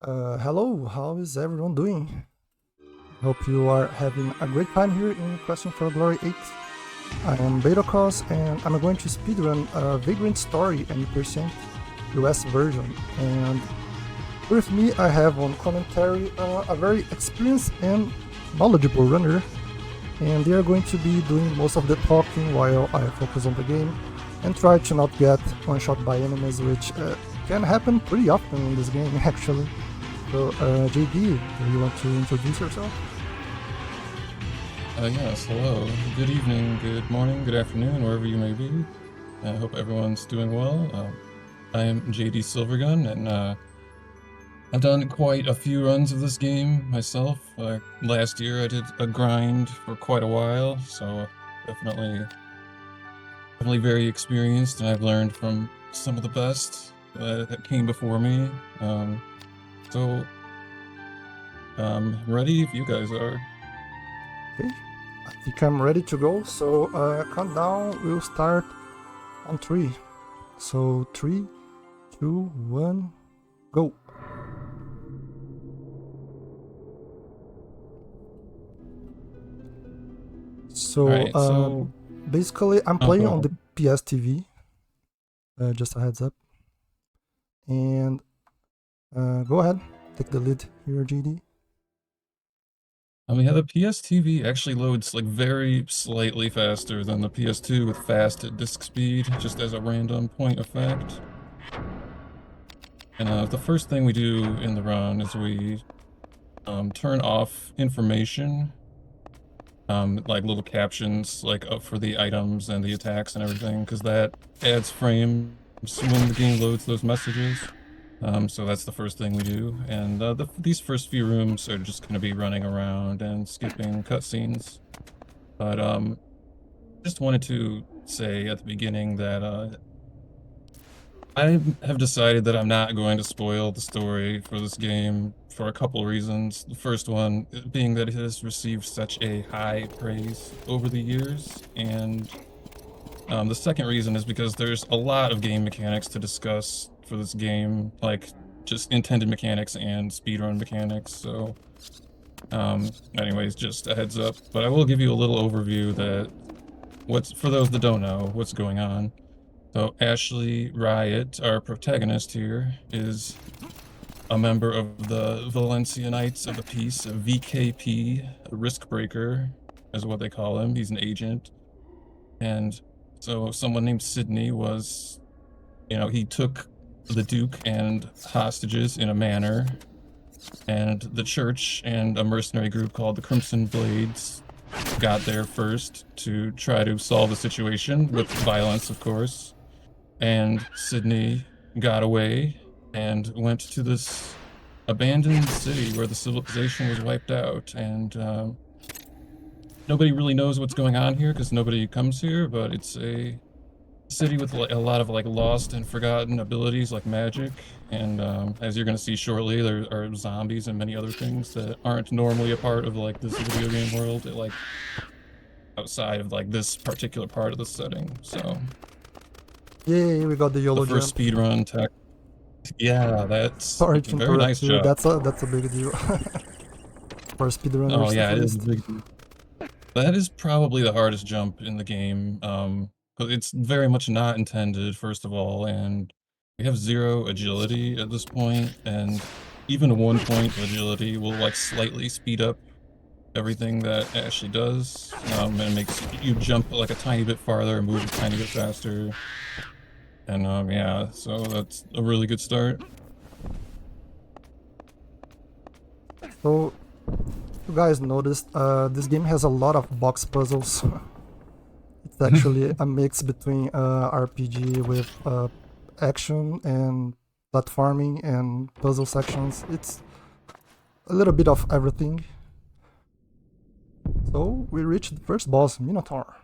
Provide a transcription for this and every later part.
Hello, how is everyone doing? Hope you are having a great time here in Questing for Glory 8. I am BetoKos and I'm going to speedrun a Vagrant story and percent US version. And with me I have on commentary a very experienced and knowledgeable runner. And they are going to be doing most of the talking while I focus on the game and try to not get one shot by enemies, which can happen pretty often in this game actually. So, JD, do you want to introduce yourself? Yes, hello. Good evening, good morning, good afternoon, wherever you may be. I hope everyone's doing well. I am JD Silvergun, and I've done quite a few runs of this game myself. Last year I did a grind for quite a while, so definitely very experienced, and I've learned from some of the best that came before me. So, ready if you guys are. Okay, I think I'm ready to go. So, countdown will start on 3. So, 3, 2, 1, go. So, Alright, basically, I'm playing go on the ahead. PS TV. Just a heads up. And go ahead, take the lead here, JD. Yeah, the PS TV actually loads like very slightly faster than the PS2 with fast disk speed, just as a random point of fact. And the first thing we do in the run is we turn off information, like little captions, like up for the items and the attacks and everything, because that adds frames when the game loads those messages. So that's the first thing we do, and these first few rooms are just going to be running around and skipping cutscenes. But just wanted to say at the beginning that I have decided that I'm not going to spoil the story for this game for a couple reasons. The first one being that it has received such a high praise over the years, and the second reason is because there's a lot of game mechanics to discuss for this game, like just intended mechanics and speedrun mechanics. So, anyways, just a heads up. But I will give you a little overview that for those that don't know what's going on. So Ashley Riot, our protagonist here, is a member of the Valencia Knights of the Peace, a VKP, a risk breaker, is what they call him. He's an agent. And so someone named Sydney was, he took the Duke and hostages in a manor, and the church and a mercenary group called the Crimson Blades got there first to try to solve the situation with violence, of course. And Sydney got away and went to this abandoned city where the civilization was wiped out, and nobody really knows what's going on here because nobody comes here, but it's a city with a lot of like lost and forgotten abilities like magic, and as you're going to see shortly, there are zombies and many other things that aren't normally a part of like this video game world, like outside of like this particular part of the setting. So Yay, we got the the YOLO first jump. speedrun tech. Yeah, that's Sorry to very nice interrupt you. job. That's a big deal for Oh speedrunners yeah, at it is a least. big deal. That is probably the hardest jump in the game, 'cause it's very much not intended, first of all, and we have 0 agility at this point, and even 1 point of agility will like slightly speed up everything that Ashley does, and makes you jump like a tiny bit farther and move a tiny bit faster. And yeah, so that's a really good start. So, you guys noticed, this game has a lot of box puzzles. It's actually a mix between RPG with action and platforming and puzzle sections. It's a little bit of everything. So we reached the first boss, Minotaur.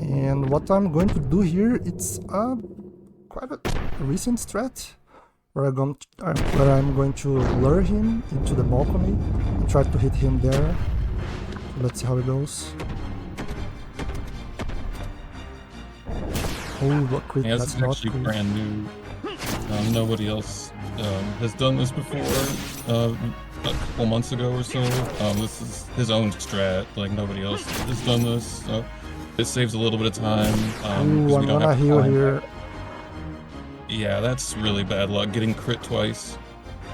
And what I'm going to do here, it's quite a recent strat where I'm going to lure him into the balcony and try to hit him there. So let's see how it goes. Oh, a crit, Yeah, this that's is not actually crit. brand new. Nobody else has done this before. A couple months ago or so. This is his own strat. Like nobody else has done this, so it saves a little bit of time Ooh, because we I'm don't have gonna to heal climb here. back. Yeah, that's really bad luck. Getting crit twice.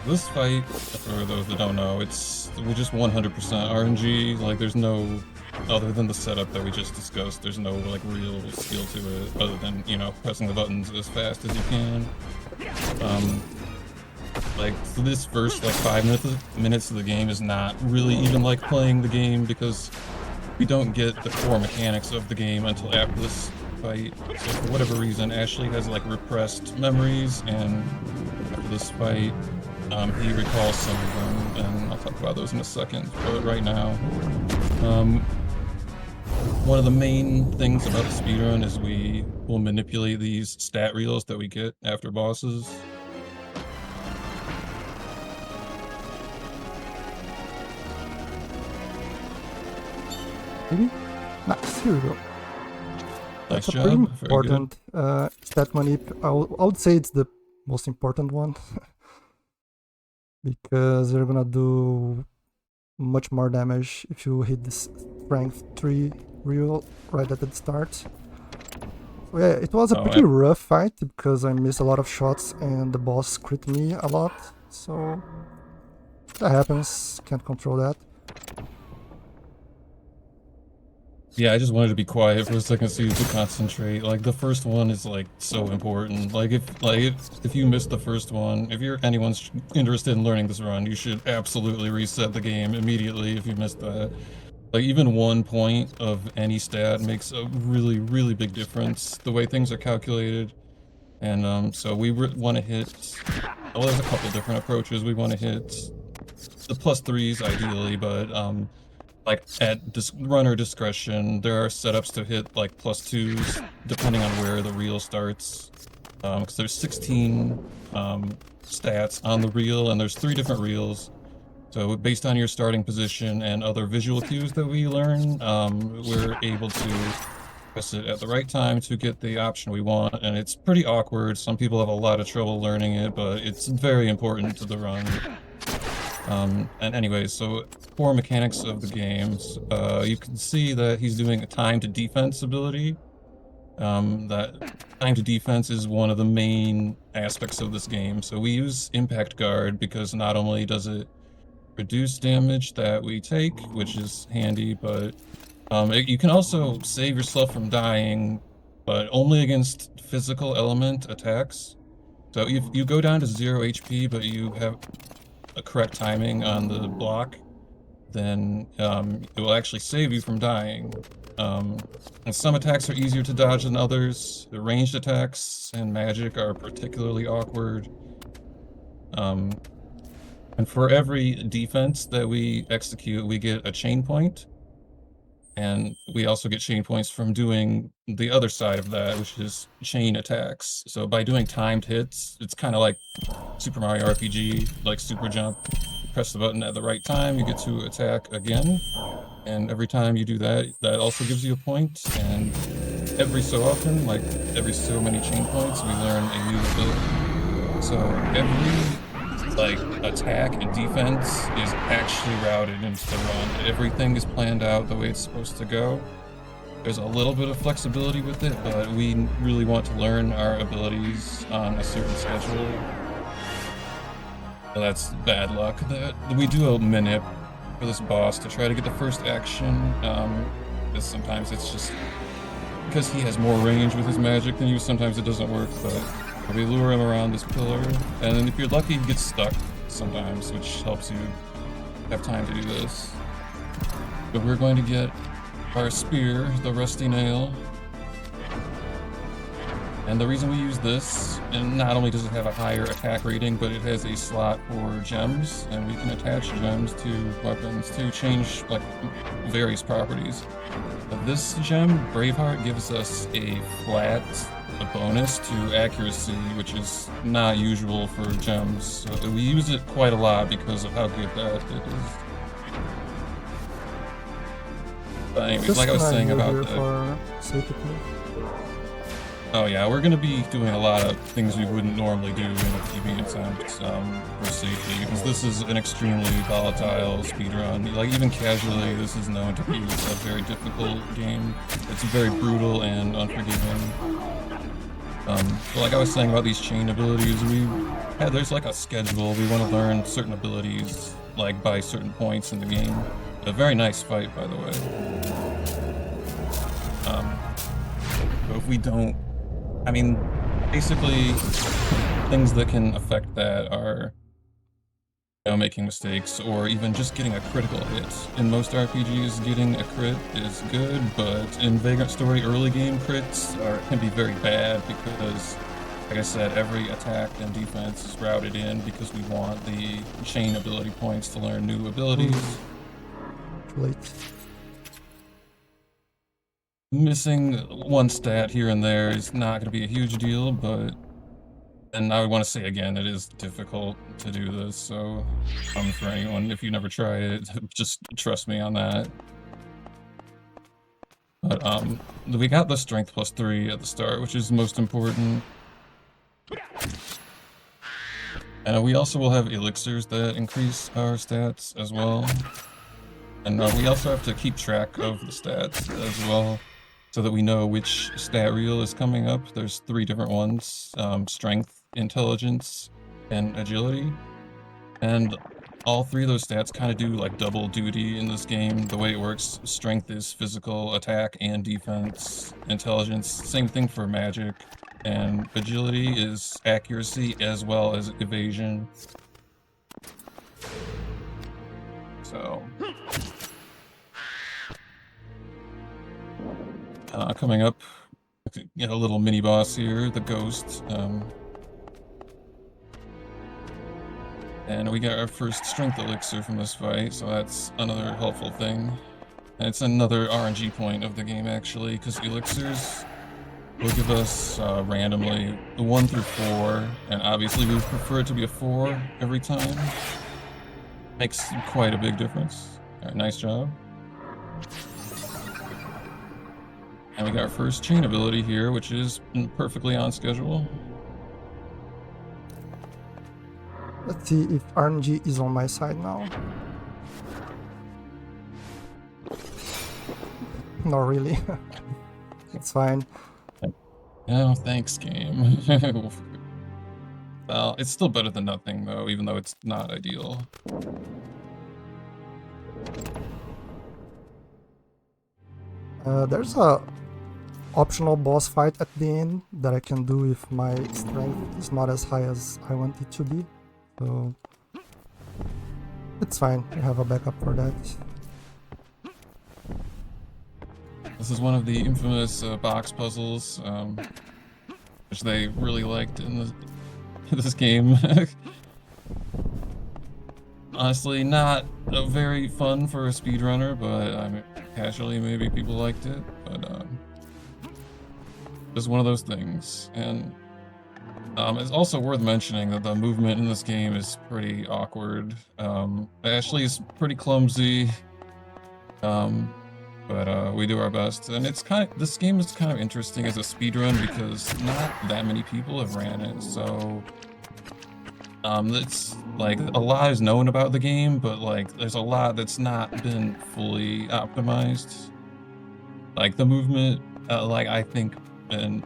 This fight, for those that don't know, we're just 100% RNG. Like there's no, other than the setup that we just discussed, there's no like real skill to it other than, you know, pressing the buttons as fast as you can. Like so this first like 5 minutes of the game is not really even like playing the game because we don't get the core mechanics of the game until after this fight. So for whatever reason, Ashley has like repressed memories, and after this fight, he recalls some of them, and I'll talk about those in a second. But right now, one of the main things about the speedrun is we will manipulate these stat reels that we get after bosses. Maybe? Nice, here we go. Nice That's a pretty job. Very good. important stat manip. I would say it's the most important one. Because you're gonna do much more damage if you hit this strength 3 reel right at the start. So yeah, it was a pretty rough fight because I missed a lot of shots and the boss crit me a lot. So that happens, can't control that. Yeah, I just wanted to be quiet for a second so you could concentrate. Like the first one is like so important. Like if you missed the first one, if anyone's interested in learning this run, you should absolutely reset the game immediately if you missed that. Like even 1 point of any stat makes a really, really big difference the way things are calculated. And so we want to hit, well, there's a couple different approaches. We want to hit the +3s ideally, but like at runner discretion, there are setups to hit like +2s depending on where the reel starts. Because there's 16 stats on the reel, and there's 3 different reels. So based on your starting position and other visual cues that we learn, we're able to press it at the right time to get the option we want, and it's pretty awkward. Some people have a lot of trouble learning it, but it's very important to the run. And anyways, so core mechanics of the games, you can see that he's doing a time to defense ability. That time to defense is one of the main aspects of this game. So we use Impact Guard because not only does it reduce damage that we take, which is handy, but you can also save yourself from dying, but only against physical element attacks. So if you go down to 0 HP, but you have a correct timing on the block, then it will actually save you from dying. And some attacks are easier to dodge than others. The ranged attacks and magic are particularly awkward. And for every defense that we execute, we get a chain point. And we also get chain points from doing the other side of that, which is chain attacks. So by doing timed hits, it's kind of like Super Mario RPG, like super jump. You press the button at the right time, you get to attack again. And every time you do that, that also gives you a point. And every so often, like every so many chain points, we learn a new ability. So every like attack and defense is actually routed into the run. Everything is planned out the way it's supposed to go. There's a little bit of flexibility with it, but we really want to learn our abilities on a certain schedule. So that's bad luck. We do a minute for this boss to try to get the first action. Because sometimes it's just because he has more range with his magic than you, sometimes it doesn't work, but we lure him around this pillar, and then if you're lucky, he gets stuck sometimes, which helps you have time to do this. But we're going to get our spear, the rusty nail. And the reason we use this, and not only does it have a higher attack rating, but it has a slot for gems, and we can attach gems to weapons to change like various properties. But this gem, Braveheart, gives us a flat bonus to accuracy, which is not usual for gems. So we use it quite a lot because of how good that it is. But anyways, like I was saying about the... Oh yeah, we're gonna be doing a lot of things we wouldn't normally do in a PB attempt for safety, because this is an extremely volatile speedrun. Like, even casually, this is known to be a very difficult game. It's very brutal and unforgiving. But like I was saying about these chain abilities, there's like a schedule. We want to learn certain abilities, like, by certain points in the game. A very nice fight, by the way. But if we don't, I mean, basically, things that can affect that are, you know, making mistakes, or even just getting a critical hit. In most RPGs, getting a crit is good, but in Vagrant Story, early game crits can be very bad because, like I said, every attack and defense is routed in because we want the chain ability points to learn new abilities. Late. Missing one stat here and there is not going to be a huge deal, but, and I want to say again, it is difficult to do this, so for anyone, if you never tried it, just trust me on that. But we got the strength +3 at the start, which is most important. And we also will have elixirs that increase our stats as well. And we also have to keep track of the stats as well, so that we know which stat reel is coming up. There's 3 different ones: strength, intelligence, and agility. And all 3 of those stats kind of do like double duty in this game. The way it works, strength is physical attack and defense. Intelligence, same thing for magic. And agility is accuracy as well as evasion. So coming up, get a little mini boss here, the Ghost. And we got our first strength elixir from this fight, so that's another helpful thing. And it's another RNG point of the game, actually, because elixirs will give us randomly 1 through 4, and obviously we would prefer it to be a 4 every time. Makes quite a big difference. Alright, nice job. And we got our first chain ability here, which is perfectly on schedule. Let's see if RNG is on my side now. Not really. It's fine. Oh, thanks, game. Well, it's still better than nothing, though, even though it's not ideal. There's a optional boss fight at the end that I can do if my strength is not as high as I want it to be. So it's fine, I have a backup for that. This is one of the infamous box puzzles, which they really liked in this game. Honestly, not very fun for a speedrunner, but I mean, casually maybe people liked it. But just one of those things. And it's also worth mentioning that the movement in this game is pretty awkward. Ashley is pretty clumsy. But we do our best, and this game is kind of interesting as a speedrun because not that many people have ran it, so it's like a lot is known about the game, but like there's a lot that's not been fully optimized. Like the movement, like I think, and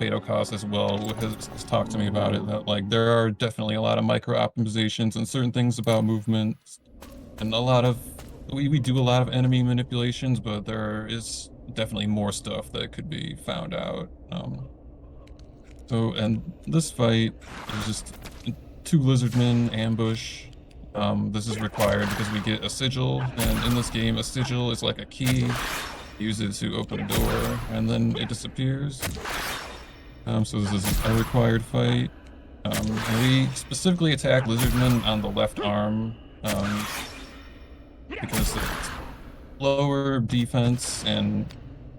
BetoKos as well has talked to me about it, that like there are definitely a lot of micro optimizations and certain things about movement, and a lot of we do a lot of enemy manipulations, but there is definitely more stuff that could be found out. And this fight is just 2 lizardmen ambush. This is required because we get a sigil, and in this game a sigil is like a key. Use it to open a door, and then it disappears. So this is a required fight. And we specifically attack lizardmen on the left arm. Because it's lower defense, and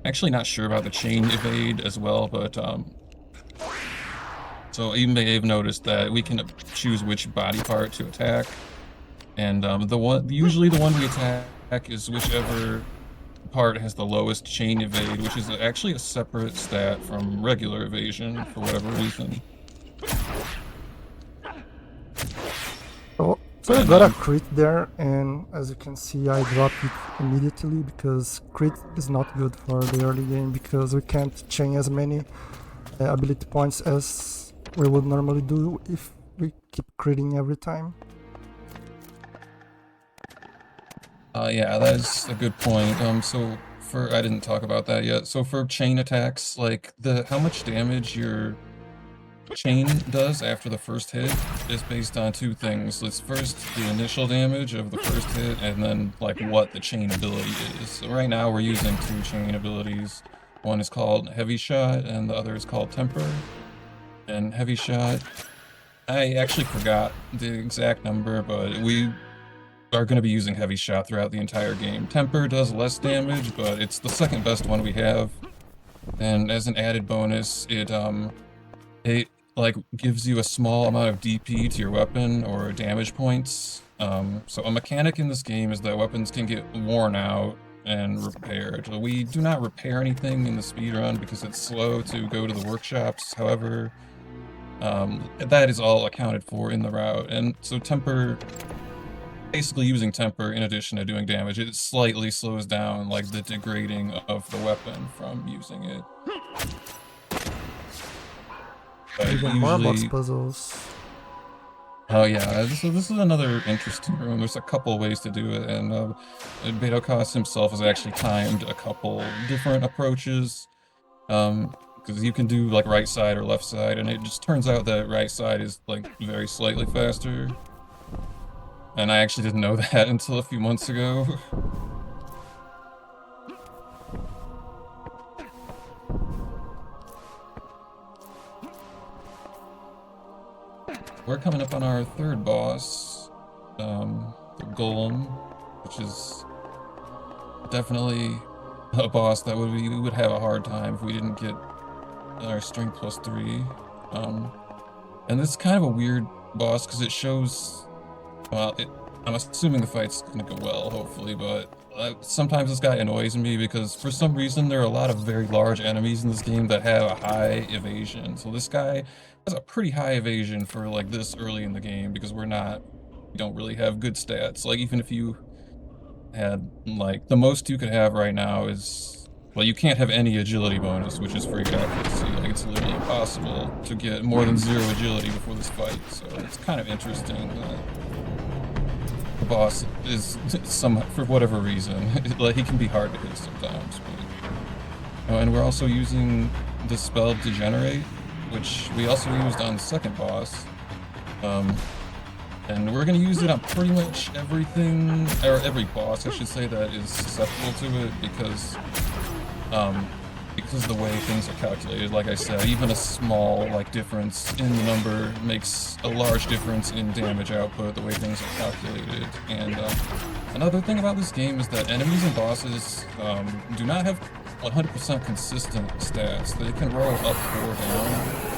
actually not sure about the chain evade as well, but so you may have noticed that we can choose which body part to attack, and usually the one we attack is whichever part has the lowest chain evade, which is actually a separate stat from regular evasion for whatever reason. So I got a crit there, and as you can see, I dropped it immediately because crit is not good for the early game because we can't chain as many ability points as we would normally do if we keep critting every time. Yeah, that is a good point. So I didn't talk about that yet. So for chain attacks, like how much damage your chain does after the first hit is based on two things. It's first the initial damage of the first hit, and then like what the chain ability is. So right now we're using two chain abilities. One is called Heavy Shot, and the other is called Temper. And Heavy Shot, I actually forgot the exact number, but we are going to be using Heavy Shot throughout the entire game. Temper does less damage, but it's the second best one we have. And as an added bonus, it like gives you a small amount of DP to your weapon or damage points. So a mechanic in this game is that weapons can get worn out and repaired. We do not repair anything in the speedrun because it's slow to go to the workshops. However, that is all accounted for in the route. And so Temper, basically using Temper in addition to doing damage, it slightly slows down like the degrading of the weapon from using it. Even more box puzzles. Oh yeah, so this is another interesting room. There's a couple ways to do it, and BetoKos himself has actually timed a couple different approaches. Because you can do like right side or left side, and it just turns out that right side is like very slightly faster. And I actually didn't know that until a few months ago. We're coming up on our third boss, the Golem, which is definitely a boss that we would have a hard time if we didn't get our strength +3. And this is kind of a weird boss because it shows, well, I'm assuming the fight's gonna go well, hopefully, but sometimes this guy annoys me because for some reason there are a lot of very large enemies in this game that have a high evasion. So this guy has a pretty high evasion for like this early in the game because we don't really have good stats. Like even if you had like the most you could have right now is, well, you can't have any agility bonus, which is freak accuracy. Like it's literally impossible to get more than 0 agility before this fight. So it's kind of interesting that the boss is for whatever reason, like he can be hard to hit sometimes. But, and we're also using the spell Degenerate, which we also used on the second boss. And we're going to use it on pretty much everything, or every boss, I should say, that is susceptible to it, because the way things are calculated. Like I said, even a small difference in the number makes a large difference in damage output, the way things are calculated. And another thing about this game is that enemies and bosses do not have 100% consistent stats. They can roll up or down.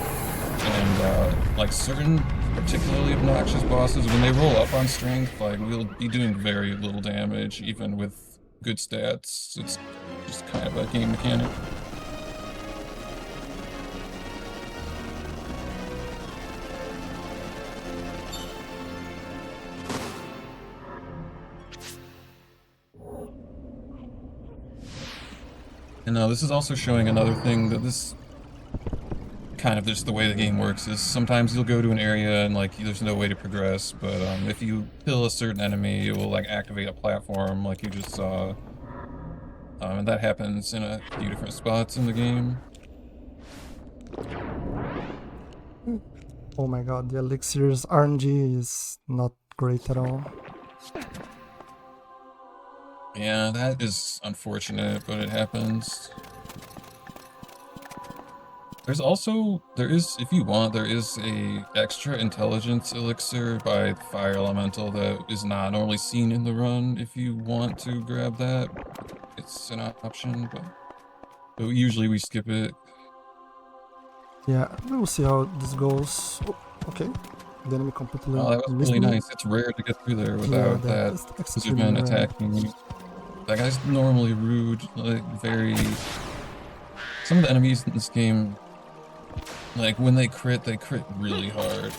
And like certain particularly obnoxious bosses, when they roll up on strength, like we'll be doing very little damage, even with good stats. It's just kind of a game mechanic. And now this is also showing another thing that this kind of just the way the game works is sometimes you'll go to an area and like there's no way to progress, but if you kill a certain enemy, it will like activate a platform like you just saw. And that happens in a few different spots in the game. Oh my god, the elixir's RNG is not great at all. Yeah, that is unfortunate, but it happens. If you want, there is a extra intelligence elixir by Fire Elemental that is not normally seen in the run. If you want to grab that, it's an option, but usually we skip it. Yeah, we'll see how this goes. Oh, okay, the enemy completely Oh, that was really nice. It's rare to get through there without that Zubin attacking you. That guy's normally rude, like very... Some of the enemies in this game, like when they crit really hard.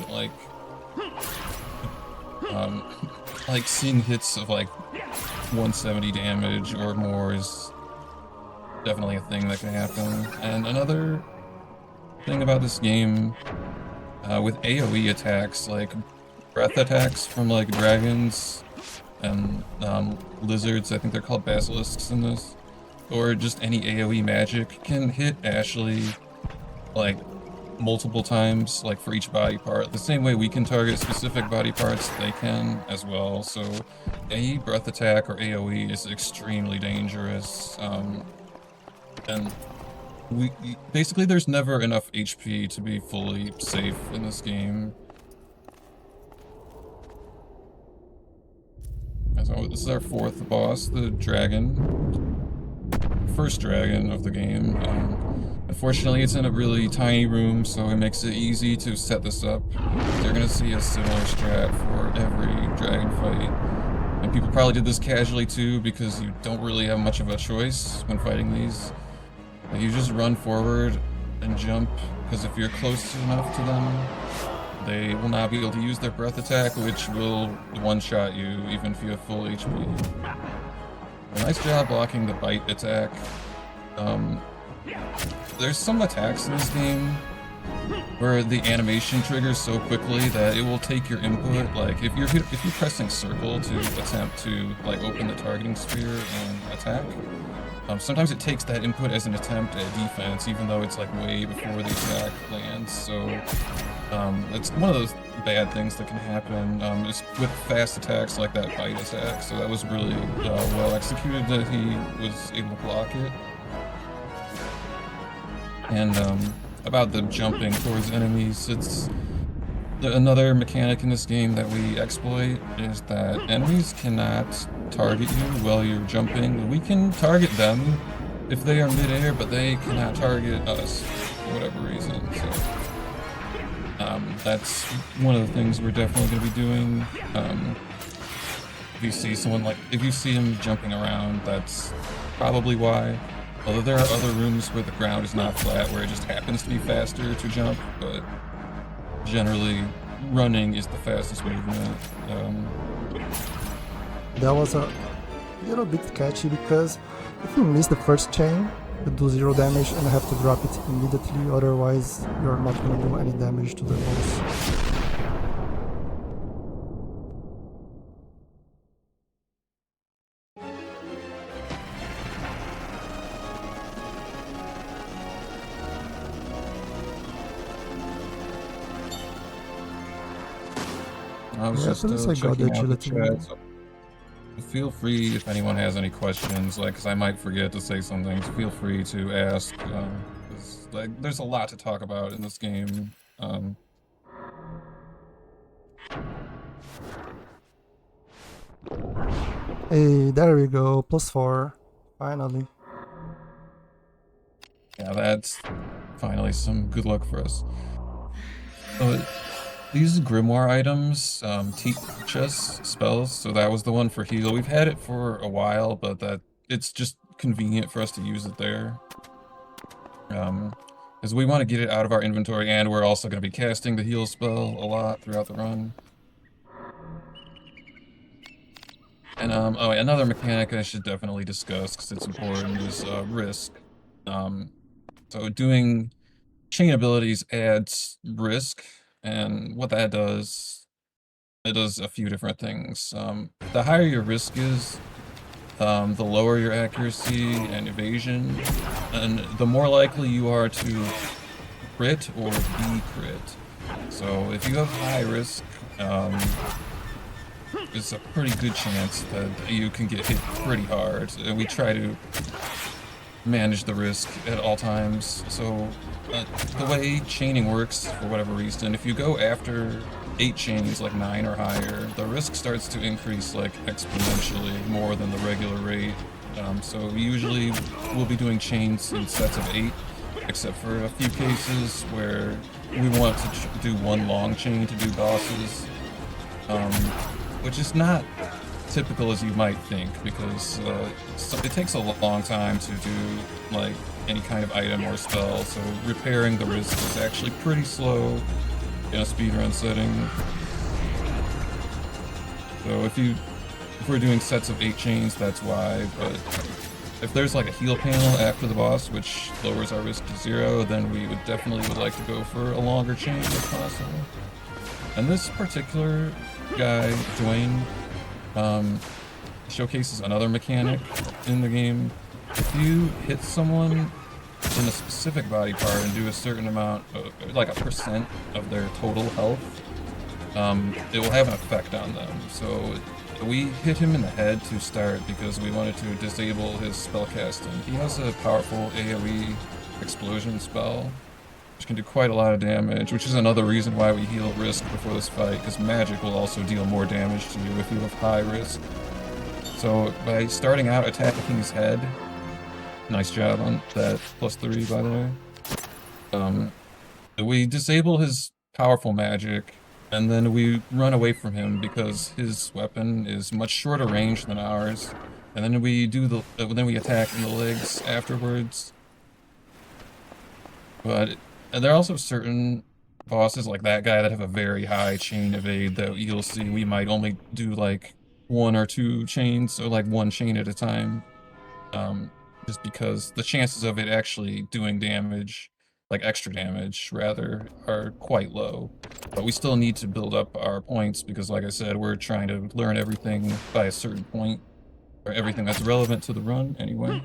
Like seeing hits of like 170 damage or more is definitely a thing that can happen. And another thing about this game, with AoE attacks, like breath attacks from like dragons and lizards, I think they're called basilisks in this, or just any AoE magic can hit Ashley like multiple times, like for each body part. The same way we can target specific body parts, they can as well. So any breath attack or AoE is extremely dangerous. And basically there's never enough HP to be fully safe in this game. So this is our fourth boss, the dragon. First dragon of the game. Unfortunately, it's in a really tiny room, so it makes it easy to set this up. You're gonna see a similar strat for every dragon fight. And people probably did this casually too, because you don't really have much of a choice when fighting these. You just run forward and jump, because if you're close enough to them, they will not be able to use their breath attack, which will one-shot you even if you have full HP. A nice job blocking the bite attack. There's some attacks in this game where the animation triggers so quickly that it will take your input. Like if you're pressing circle to attempt to like open the targeting sphere and attack, sometimes it takes that input as an attempt at defense, even though it's like way before the attack lands. So it's one of those bad things that can happen. It's with fast attacks like that bite attack. So that was really well executed that he was able to block it. And about the jumping towards enemies, it's another mechanic in this game that we exploit is that enemies cannot target you while you're jumping. We can target them if they are midair, but they cannot target us for whatever reason. So that's one of the things we're definitely going to be doing. If you see if you see him jumping around, that's probably why. Although there are other rooms where the ground is not flat, where it just happens to be faster to jump, but generally running is the fastest movement. That was a little bit catchy, because if you miss the first chain, you do 0 damage and have to drop it immediately, otherwise you're not going to do any damage to the boss. I was just checking out the chat, so feel free if anyone has any questions, like, because I might forget to say something, so feel free to ask. There's a lot to talk about in this game. Hey, there we go, +4, finally. Yeah, that's finally some good luck for us. So, these grimoire items teach us spells, so that was the one for heal. We've had it for a while, but it's just convenient for us to use it there. Because we want to get it out of our inventory, and we're also going to be casting the heal spell a lot throughout the run. And oh, another mechanic I should definitely discuss, because it's important, is risk. So doing chain abilities adds risk. And what that does, it does a few different things. The higher your risk is, the lower your accuracy and evasion, and the more likely you are to crit or be crit. So if you have high risk, it's a pretty good chance that you can get hit pretty hard. And we try to manage the risk at all times. So the way chaining works, for whatever reason, if you go after 8 chains, like 9 or higher, the risk starts to increase like exponentially more than the regular rate. So we usually will be doing chains in sets of 8, except for a few cases where we want to do one long chain to do bosses, which is not typical as you might think, because it takes a long time to do like any kind of item or spell, so repairing the wrist is actually pretty slow in a speedrun setting. So if we're doing sets of 8 chains, that's why, but if there's like a heal panel after the boss, which lowers our risk to 0, then we would definitely like to go for a longer chain if possible. And this particular guy, Dwayne, showcases another mechanic in the game. If you hit someone in a specific body part and do a certain amount, like a percent of their total health, it will have an effect on them. So we hit him in the head to start because we wanted to disable his spellcasting. He has a powerful AoE explosion spell, which can do quite a lot of damage, which is another reason why we heal risk before this fight, because magic will also deal more damage to you if you have high risk. So by starting out attacking his head, nice job on that +3 by the way, we disable his powerful magic, and then we run away from him because his weapon is much shorter range than ours, and then we attack in the legs afterwards. But there are also certain bosses like that guy that have a very high chain evade that you'll see we might only do like 1 or 2 chains, or like 1 chain at a time, just because the chances of it actually doing damage, like extra damage rather, are quite low. But we still need to build up our points because, like I said, we're trying to learn everything by a certain point, or everything that's relevant to the run anyway.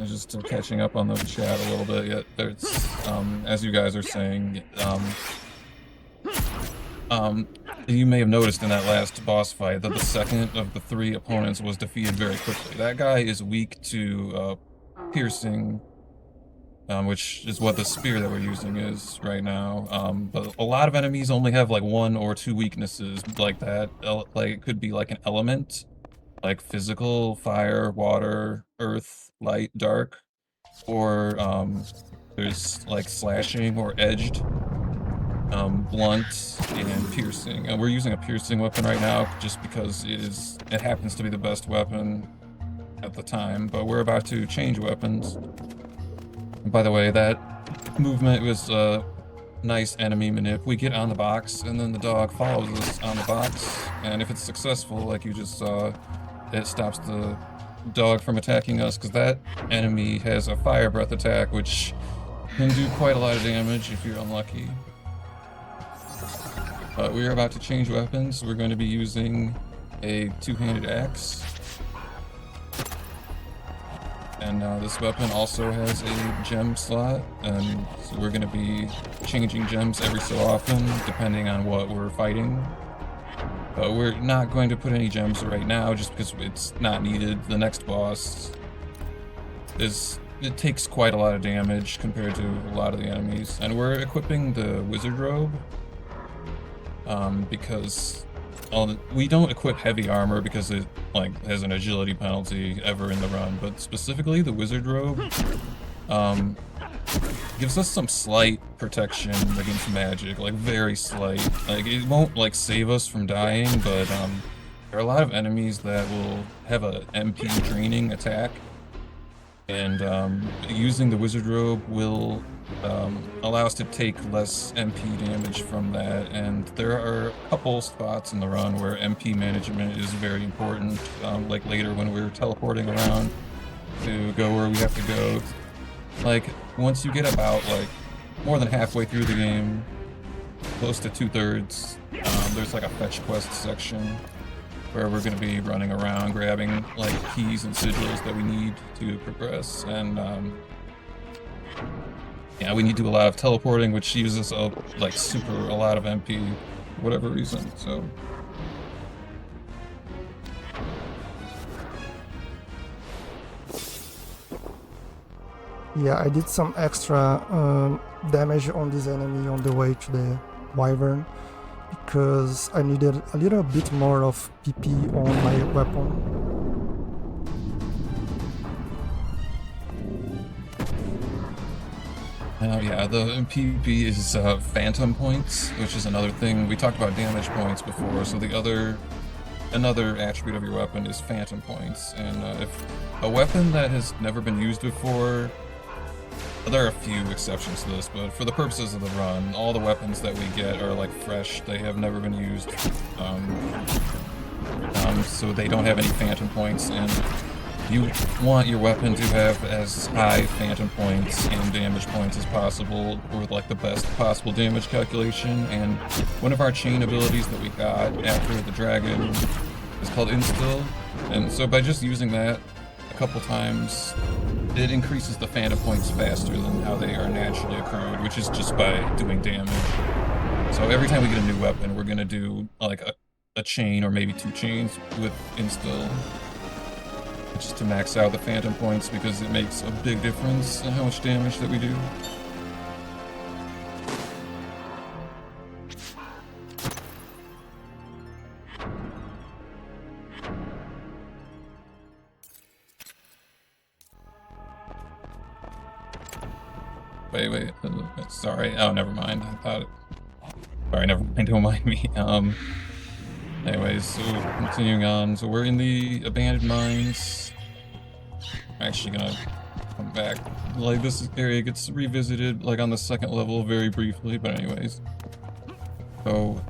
Just catching up on the chat a little bit. Yet there's, as you guys are saying, you may have noticed in that last boss fight that the second of the 3 opponents was defeated very quickly. That guy is weak to piercing, which is what the spear that we're using is right now. But a lot of enemies only have like 1 or 2 weaknesses like that. Like it could be like an element, like physical, fire, water, earth, light, dark, or there's like slashing or edged, blunt, and piercing. And we're using a piercing weapon right now just because it happens to be the best weapon at the time, but we're about to change weapons. And by the way, that movement was a nice enemy manip. We get on the box, and then the dog follows us on the box, and if it's successful, like you just saw, it stops the dog from attacking us, because that enemy has a fire breath attack, which can do quite a lot of damage if you're unlucky. We're about to change weapons. We're going to be using a 2-handed axe. And this weapon also has a gem slot, and so we're going to be changing gems every so often, depending on what we're fighting. We're not going to put any gems right now, just because it's not needed. The next boss it takes quite a lot of damage compared to a lot of the enemies. And we're equipping the wizard robe, because we don't equip heavy armor because it like has an agility penalty ever in the run, but specifically the wizard robe gives us some slight protection against magic, like very slight. Like it won't like save us from dying, but there are a lot of enemies that will have a MP draining attack, and using the wizard robe will allow us to take less MP damage from that. And there are a couple spots in the run where MP management is very important, like later when we're teleporting around to go where we have to go. Like once you get about like more than halfway through the game, close to 2/3, there's like a fetch quest section where we're going to be running around grabbing like keys and sigils that we need to progress. And yeah, we need to do a lot of teleporting, which uses up like a lot of MP for whatever reason. So Yeah, I did some extra damage on this enemy on the way to the Wyvern because I needed a little bit more of PP on my weapon. Yeah, the PP is phantom points, which is another thing. We talked about damage points before, so another attribute of your weapon is phantom points. And if a weapon that has never been used before, there are a few exceptions to this, but for the purposes of the run, all the weapons that we get are like fresh. They have never been used, so they don't have any phantom points, and you want your weapon to have as high phantom points and damage points as possible, or like the best possible damage calculation. And one of our chain abilities that we got after the dragon is called Instill, and so by just using that a couple times, it increases the phantom points faster than how they are naturally accrued, which is just by doing damage. So every time we get a new weapon, we're gonna do like a chain or maybe 2 chains with Instill, just to max out the phantom points, because it makes a big difference in how much damage that we do. Wait, sorry. Oh, never mind. I thought it... Sorry, never mind, don't mind me. Anyways, so continuing on. So we're in the abandoned mines. I'm actually gonna come back. Like, this area gets revisited, like, on the 2nd level very briefly, but anyways. So,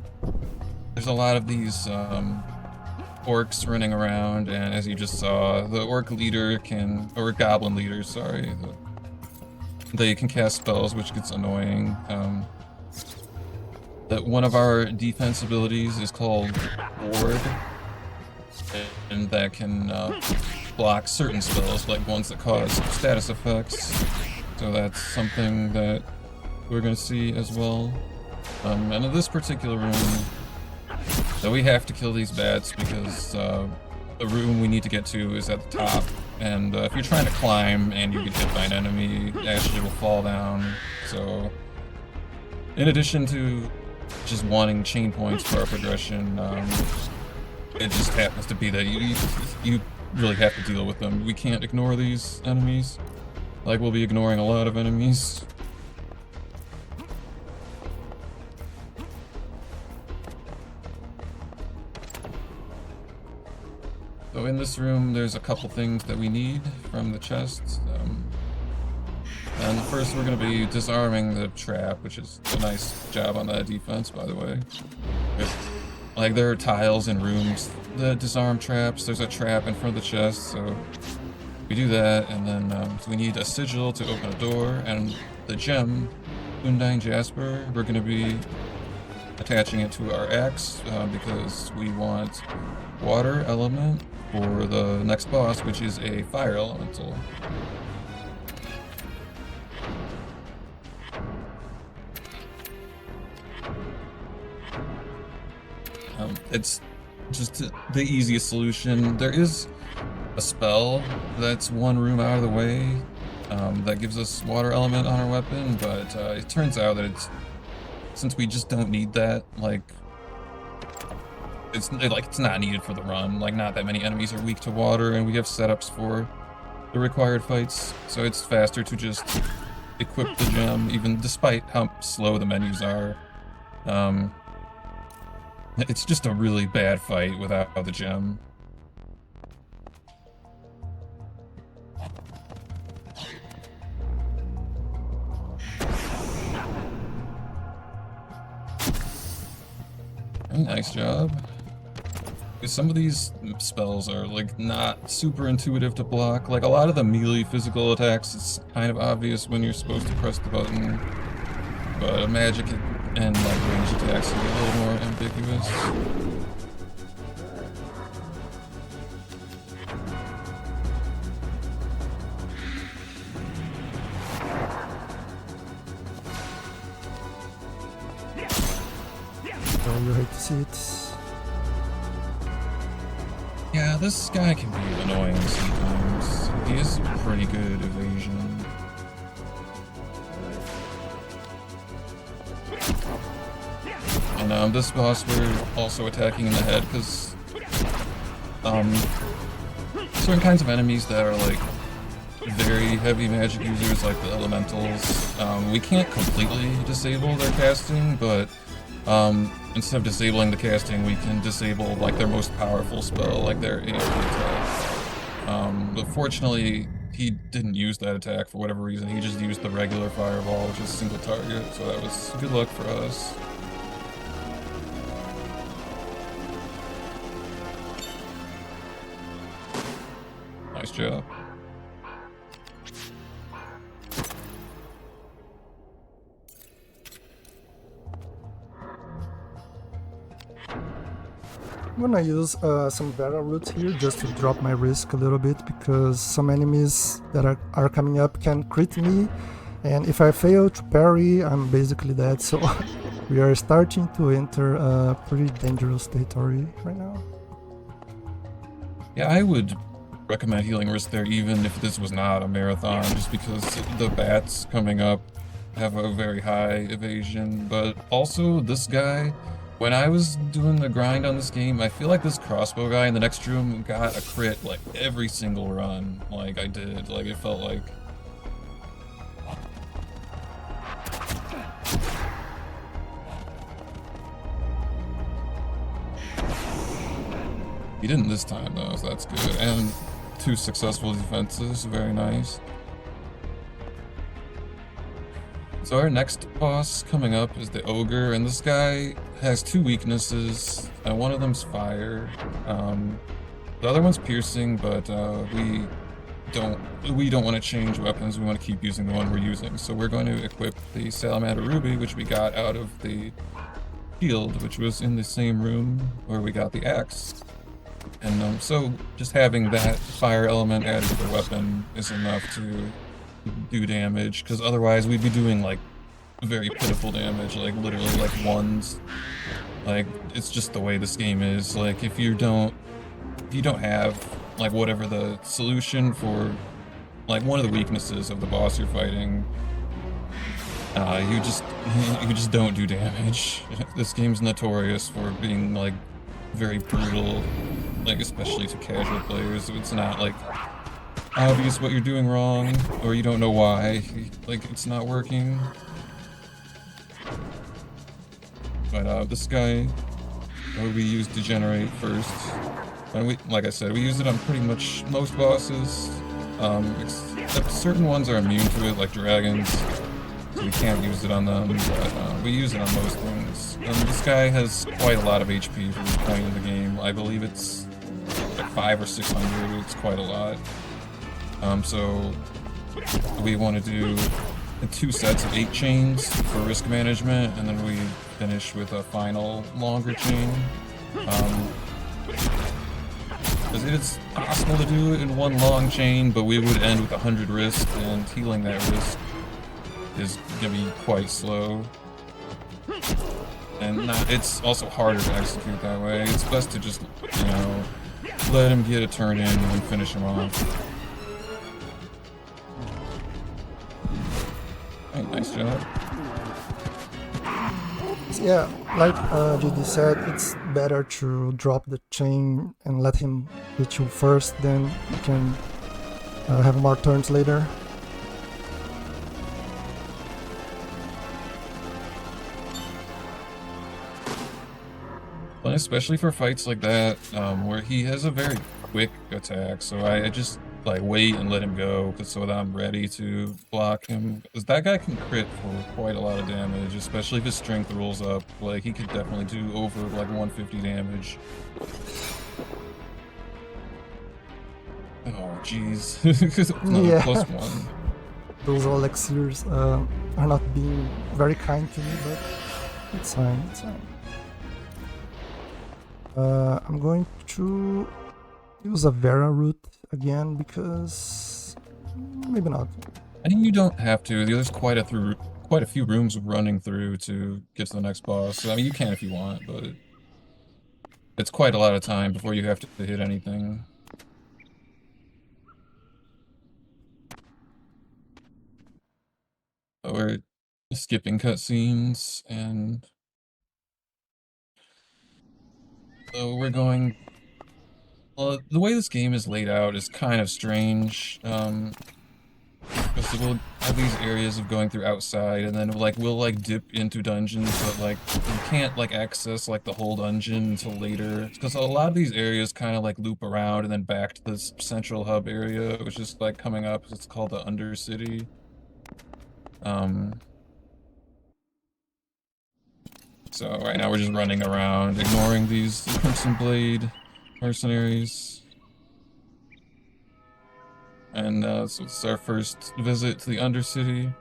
there's a lot of these, orcs running around, and as you just saw, the orc leader or goblin leader, sorry, they can cast spells, which gets annoying. That one of our defense abilities is called Ward, and that can block certain spells, like ones that cause status effects. So that's something that we're going to see as well. And in this particular room, so we have to kill these bats because the room we need to get to is at the top. And if you're trying to climb and you get hit by an enemy, it actually will fall down. So, in addition to just wanting chain points for our progression, it just happens to be that you really have to deal with them. We can't ignore these enemies. Like, we'll be ignoring a lot of enemies. So in this room, there's a couple things that we need from the chests. And first we're going to be disarming the trap, which is a nice job on that defense, by the way. Like, there are tiles in rooms that disarm traps. There's a trap in front of the chest, so we do that, and then so we need a sigil to open a door, and the gem, Undying Jasper, we're going to be attaching it to our axe because we want water element for the next boss, which is a fire elemental. It's just the easiest solution. There is a spell that's one room out of the way that gives us water element on our weapon, but it turns out that since we just don't need that, like, it's not needed for the run. Like, not that many enemies are weak to water, and we have setups for the required fights, so it's faster to just equip the gem, even despite how slow the menus are. It's just a really bad fight without the gem. Nice job. Some of these spells are, like, not super intuitive to block. Like, a lot of the melee physical attacks, it's kind of obvious when you're supposed to press the button. But magic and, like, ranged attacks are a little more ambiguous. Oh, you hate to see it. Yeah, this guy can be annoying sometimes. He has pretty good evasion. And this boss we're also attacking in the head because certain kinds of enemies that are like very heavy magic users, like the elementals, we can't completely disable their casting, but instead of disabling the casting, we can disable like their most powerful spell, like their AoE attack. But fortunately, he didn't use that attack for whatever reason. He just used the regular fireball, which is single target, so that was good luck for us. Nice job. I'm gonna use some Vera roots here just to drop my risk a little bit, because some enemies that are coming up can crit me, and if I fail to parry, I'm basically dead, so we are starting to enter a pretty dangerous territory right now. Yeah, I would recommend healing risk there even if this was not a marathon, just because the bats coming up have a very high evasion, but also this guy, when I was doing the grind on this game, I feel like this crossbow guy in the next room got a crit like every single run, like I did, like it felt like. He didn't this time though, so that's good, and 2 successful defenses, very nice. So our next boss coming up is the Ogre, and this guy has 2 weaknesses, and one of them's fire. The other one's piercing, but we don't want to change weapons. We want to keep using the one we're using. So we're going to equip the Salamander Ruby, which we got out of the shield, which was in the same room where we got the axe. And so just having that fire element added to the weapon is enough to do damage, because otherwise we'd be doing like very pitiful damage, like literally like ones. Like it's just the way this game is. Like if you don't have like whatever the solution for like one of the weaknesses of the boss you're fighting, you just don't do damage. This game's notorious for being like very brutal, like especially to casual players. It's not like obvious what you're doing wrong, or you don't know why, like it's not working. But this guy, we use Degenerate first, and like I said, we use it on pretty much most bosses, except certain ones are immune to it, like dragons, so we can't use it on them, but we use it on most things. And this guy has quite a lot of HP for this point in the game. I believe it's like 500 or 600, it's quite a lot. So we want to do 2 sets of 8 chains for risk management, and then we finish with a final longer chain. It's possible to do it in one long chain, but we would end with 100 risk, and healing that risk is gonna be quite slow. And it's also harder to execute that way. It's best to just, you know, let him get a turn in and finish him off. Hey, nice job. Yeah, like GD said, it's better to drop the chain and let him hit you first, then you can have more turns later. Well, especially for fights like that, where he has a very quick attack, so I just like wait and let him go, so that I'm ready to block him. Because that guy can crit for quite a lot of damage, especially if his strength rolls up. Like he could definitely do over like 150 damage. Oh jeez, another Yeah. +1. Those elixirs are not being very kind to me, but it's fine, it's fine. I'm going to use a Vera root again, because maybe not. I think you don't have to. There's quite a few rooms running through to get to the next boss. So, I mean, you can if you want, but it's quite a lot of time before you have to hit anything. So we're skipping cutscenes and So we're going. Well, the way this game is laid out is kind of strange. Because we'll have these areas of going through outside, and then like we'll like dip into dungeons, but like you can't like access like the whole dungeon until later. Because a lot of these areas kind of like loop around and then back to this central hub area, which is like coming up. It's called the Undercity. So right now we're just running around, ignoring these Crimson Blade mercenaries. And so it's our first visit to the Undercity.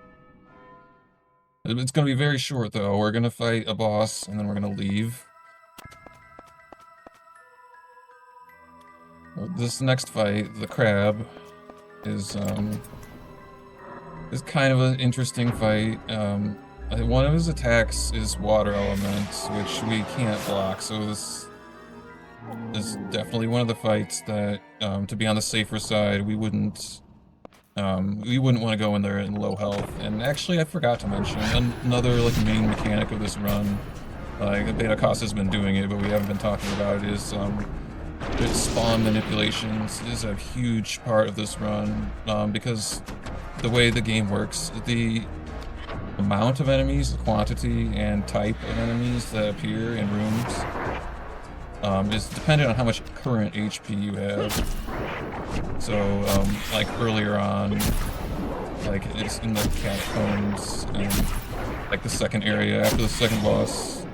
It's gonna be very short though. We're gonna fight a boss and then we're gonna leave. This next fight, the crab, is kind of an interesting fight. One of his attacks is water elements, which we can't block, so this is definitely one of the fights that, to be on the safer side, we wouldn't want to go in there in low health. And actually, I forgot to mention another like main mechanic of this run. Like BetoKos has been doing it, but we haven't been talking about it. Is spawn manipulations is a huge part of this run, because the way the game works, the amount of enemies, the quantity, and type of enemies that appear in rooms is dependent on how much current HP you have. So, like earlier on, like it's in the catacombs and like the second area after the second boss,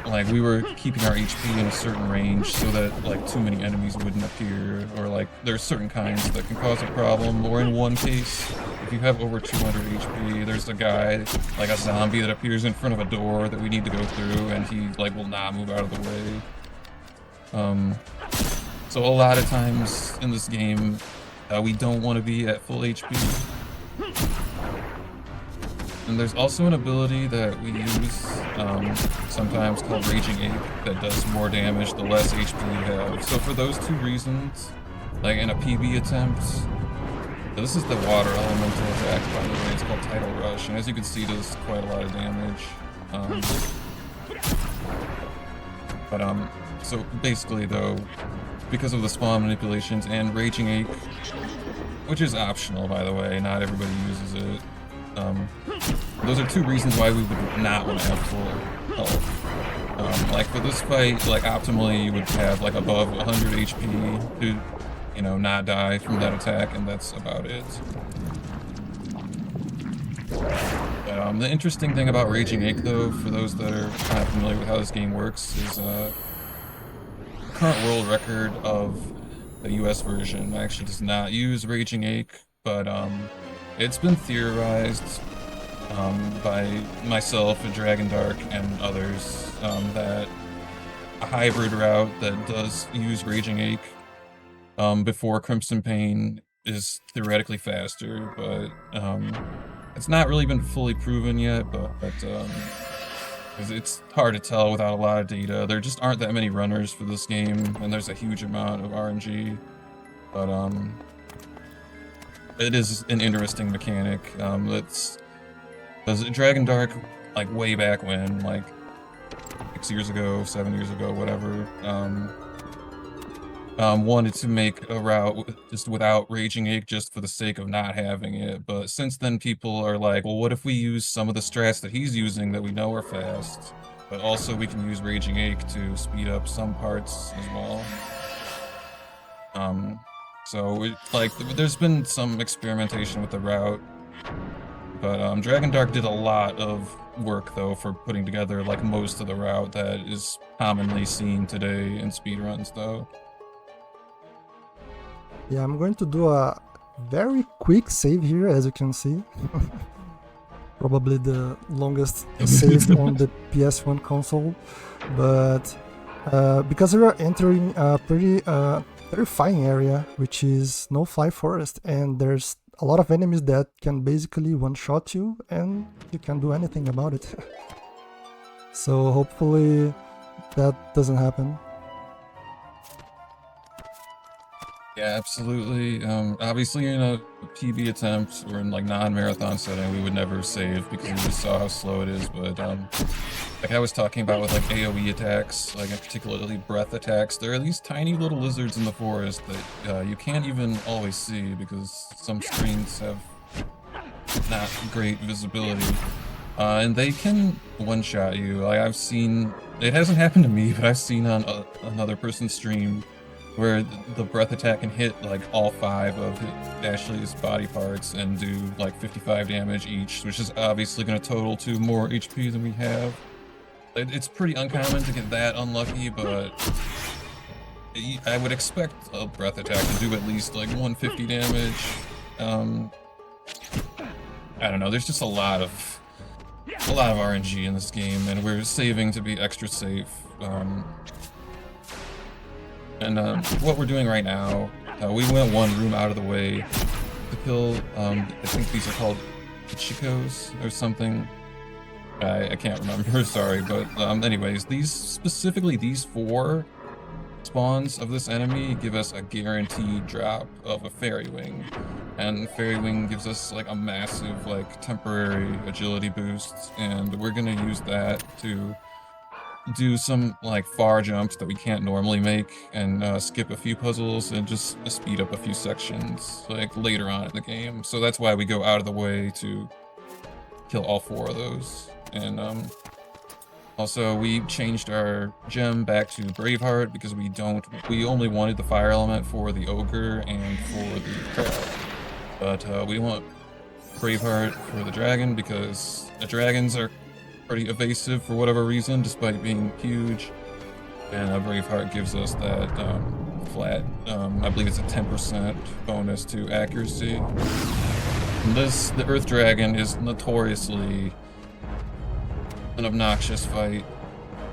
like we were keeping our HP in a certain range so that like too many enemies wouldn't appear, or like there's certain kinds that can cause a problem. Or in one case, if you have over 200 HP, there's a guy, like a zombie that appears in front of a door that we need to go through, and he like will not move out of the way. So a lot of times in this game, we don't want to be at full HP. And there's also an ability that we use sometimes called Raging Ape that does more damage the less HP you have. So for those two reasons, like in a PB attempt, this is the water elemental attack, by the way. It's called Tidal Rush, and as you can see, it does quite a lot of damage. So basically though, because of the spawn manipulations and Raging Ape, which is optional by the way, not everybody uses it. Those are two reasons why we would not want to have full health. Like for this fight, like optimally you would have like above 100 HP to, you know, not die from that attack, and that's about it. The interesting thing about Raging Ache though, for those that are kind of familiar with how this game works, is current world record of the US version actually does not use Raging Ache, but it's been theorized by myself and Dragon Dark and others that a hybrid route that does use Raging Ache before Crimson Pain is theoretically faster, but it's not really been fully proven yet, but it's hard to tell without a lot of data. There just aren't that many runners for this game, and there's a huge amount of RNG, but it is an interesting mechanic. Because Dragon Dark, like way back when, like 6 years ago, 7 years ago, whatever, wanted to make a route just without Raging Ache just for the sake of not having it. But since then, people are like, well, what if we use some of the strats that he's using that we know are fast, but also we can use Raging Ache to speed up some parts as well. So there's been some experimentation with the route, but Dragon Dark did a lot of work though for putting together like most of the route that is commonly seen today in speedruns though. Yeah, I'm going to do a very quick save here, as you can see. Probably the longest save on the PS1 console, but because we are entering a pretty terrifying area, which is no-fly forest, and there's a lot of enemies that can basically one-shot you, and you can't do anything about it. So hopefully that doesn't happen. Yeah, absolutely. Obviously, you know, PB attempts or in like non-marathon setting, we would never save because we just saw how slow it is. But like I was talking about with like AoE attacks, like particularly breath attacks, there are these tiny little lizards in the forest that you can't even always see because some screens have not great visibility. And they can one-shot you. Like I've seen, it hasn't happened to me, but I've seen on another person's stream where the breath attack can hit like all 5 of Ashley's body parts and do like 55 damage each, which is obviously going to total to more HP than we have. It's pretty uncommon to get that unlucky, but I would expect a breath attack to do at least like 150 damage. I don't know, there's just a lot of RNG in this game, and we're saving to be extra safe. What we're doing right now, we went one room out of the way to kill, I think these are called BetoKos or something. I can't remember, sorry, but anyways, specifically these 4 spawns of this enemy give us a guaranteed drop of a fairy wing, and fairy wing gives us like a massive like temporary agility boost, and we're gonna use that to do some like far jumps that we can't normally make, and skip a few puzzles and just speed up a few sections like later on in the game. So that's why we go out of the way to kill all 4 of those. And also we changed our gem back to Braveheart because we only wanted the fire element for the Ogre and for the crab, but we want Braveheart for the dragon because the dragons are pretty evasive for whatever reason, despite being huge. And Braveheart gives us that flat, I believe it's a 10% bonus to accuracy. And the Earth Dragon is notoriously an obnoxious fight.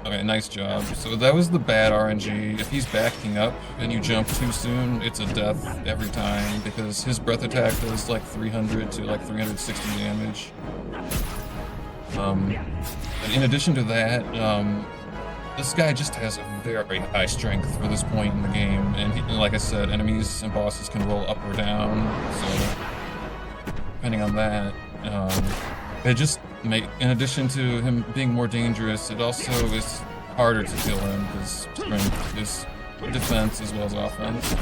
Okay, nice job. So that was the bad RNG. If he's backing up and you jump too soon, it's a death every time because his breath attack does like 300 to like 360 damage. And in addition to that, this guy just has a very high strength for this point in the game, and like I said, enemies and bosses can roll up or down, so depending on that, it just in addition to him being more dangerous, it also is harder to kill him because strength is defense as well as offense.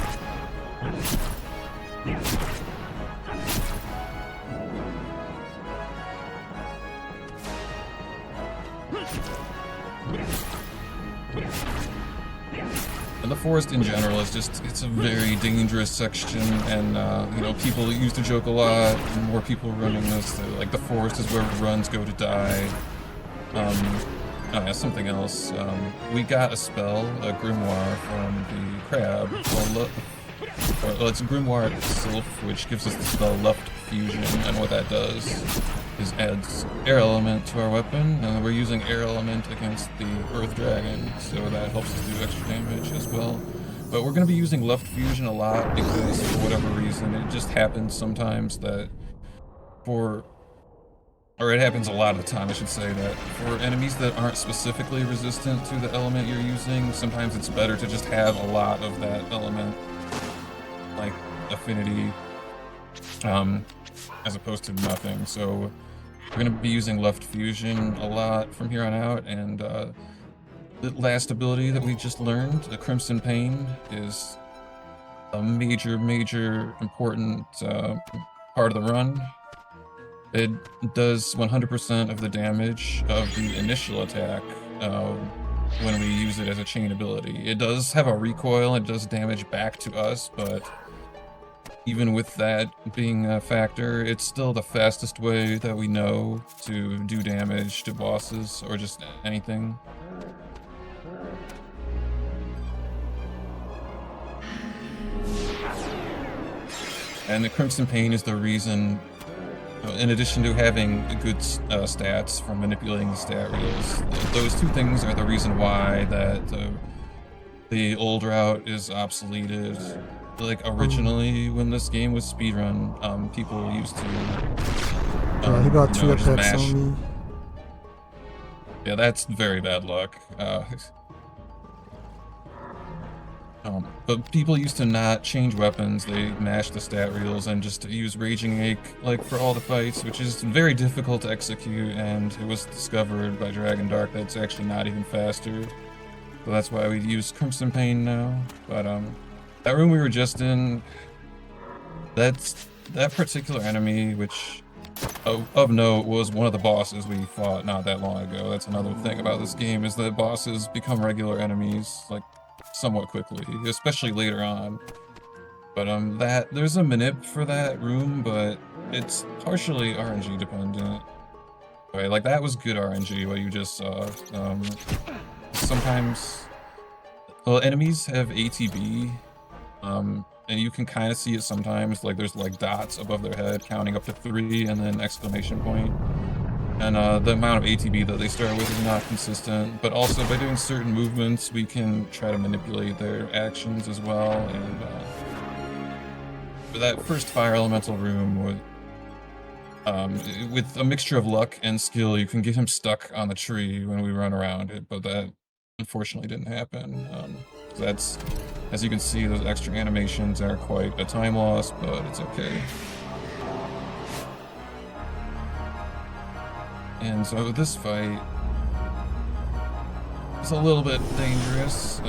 And the forest in general is it's a very dangerous section, and you know, people used to joke a lot, more people running this, like the forest is where runs go to die. Oh yeah, something else. We got a spell, a grimoire from the crab, it's Grimoire itself, which gives us the spell Left Fusion, and what that does is adds air element to our weapon, and we're using air element against the Earth Dragon, so that helps us do extra damage as well. But we're going to be using Left Fusion a lot because for whatever reason it just happens sometimes that it happens a lot of the time, I should say, that for enemies that aren't specifically resistant to the element you're using, sometimes it's better to just have a lot of that element, like affinity, as opposed to nothing. So we're going to be using Left Fusion a lot from here on out, and the last ability that we just learned, the Crimson Pain, is a major important part of the run. It does 100% of the damage of the initial attack when we use it as a chain ability. It does have a recoil, it does damage back to us, but even with that being a factor, it's still the fastest way that we know to do damage to bosses or just anything. And the Crimson Pain is the reason, in addition to having good stats from manipulating the stat reels, those 2 things are the reason why that the old route is obsoleted. Like originally, when this game was speedrun, people used to he got 2 attacks mash. on me. Yeah, that's very bad luck. But people used to not change weapons, they mashed the stat reels and just use Raging Ache like for all the fights, which is very difficult to execute, and it was discovered by Dragon Dark that it's actually not even faster. So that's why we use Crimson Pain now. But that room we were just in, that particular enemy, which of note was one of the bosses we fought not that long ago. That's another thing about this game, is that bosses become regular enemies like somewhat quickly, especially later on. But there's a manip for that room, but it's partially RNG dependent. Right, like that was good RNG, what you just saw. Sometimes, well, enemies have ATB, and you can kind of see it sometimes, like there's like dots above their head counting up to 3 and then exclamation point. And the amount of ATB that they start with is not consistent, but also by doing certain movements, we can try to manipulate their actions as well. And for that first fire elemental room, with a mixture of luck and skill, you can get him stuck on the tree when we run around it, but that unfortunately didn't happen. That's, as you can see, those extra animations are quite a time loss, but it's okay. And so this fight is a little bit dangerous.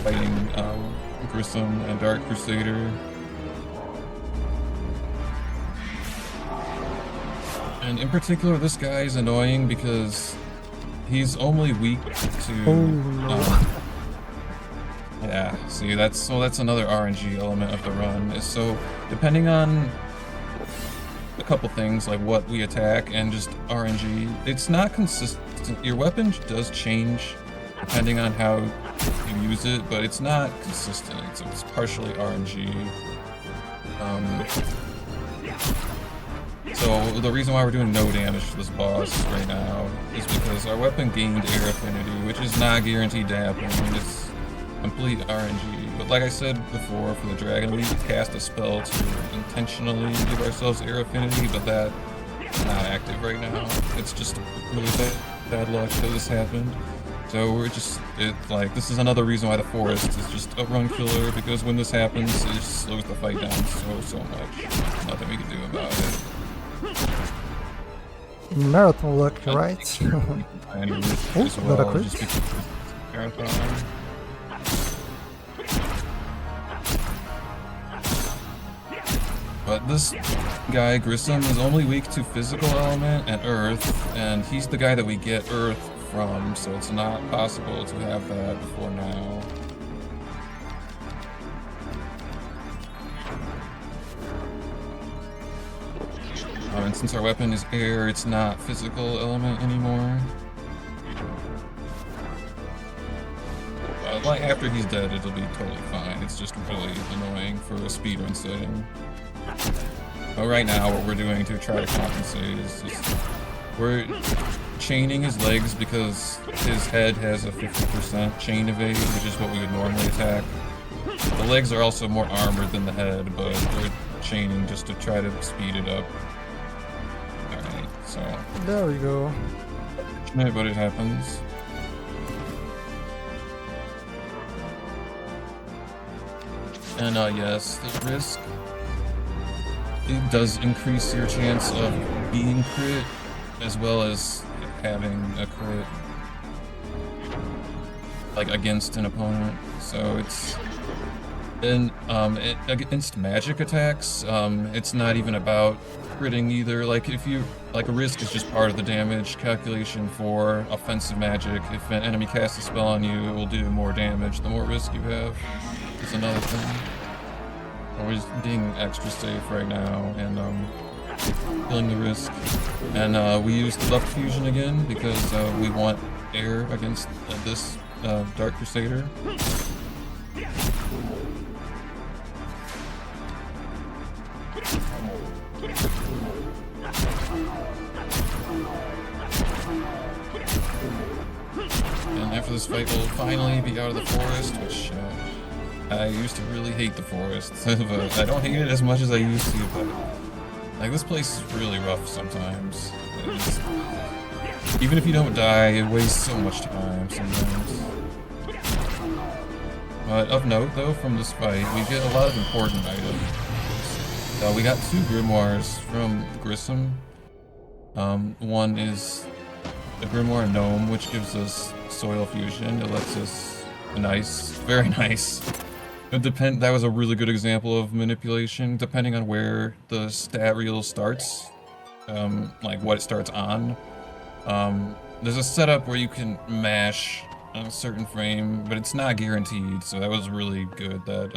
Fighting Gryom and Dark Crusader. And in particular, this guy is annoying because he's only weak to... yeah, see, that's another RNG element of the run. So depending on a couple things like what we attack and just RNG, it's not consistent. Your weapon does change depending on how you use it, but it's not consistent. It's partially RNG. So the reason why we're doing no damage to this boss right now is because our weapon gained air affinity, which is not guaranteed to happen. It's complete RNG. But like I said before, for the dragon, we cast a spell to intentionally give ourselves air affinity, but that's not active right now. It's just really bad luck that this happened. So we're just, this is another reason why the forest is just a run killer, because when this happens, it just slows the fight down so much. There's nothing we can do about it. Marathon luck, right? Got a crit? Marathon. But this guy, Gryom, is only weak to physical element and earth, and he's the guy that we get earth from, so it's not possible to have that before now. And since our weapon is air, it's not physical element anymore. Like after he's dead, it'll be totally fine. It's just really annoying for a speedrun setting. But right now, what we're doing to try to compensate is just we're chaining his legs because his head has a 50% chain evade, which is what we would normally attack. The legs are also more armored than the head, but we're chaining just to try to speed it up. Alright, so... there we go. But it happens. And yes, the risk, it does increase your chance of being crit, as well as having a crit, like against an opponent. So it's, and against magic attacks, it's not even about critting either. Like if you, like a risk is just part of the damage calculation for offensive magic. If an enemy casts a spell on you, it will do more damage the more risk you have. Is another thing. We're just being extra safe right now and killing the risk. And we use the buff fusion again because we want air against this Dark Crusader. And after this fight, we'll finally be out of the forest, which I used to really hate the forest, but I don't hate it as much as I used to, but like this place is really rough sometimes. Even if you don't die, it wastes so much time sometimes. But of note, though, from this fight, we get a lot of important items. We got 2 grimoires from Gryom. One is the grimoire Gnome, which gives us soil fusion. It lets us nice, very nice. That was a really good example of manipulation, depending on where the stat reel starts, like what it starts on. There's a setup where you can mash on a certain frame, but it's not guaranteed, so that was really good. That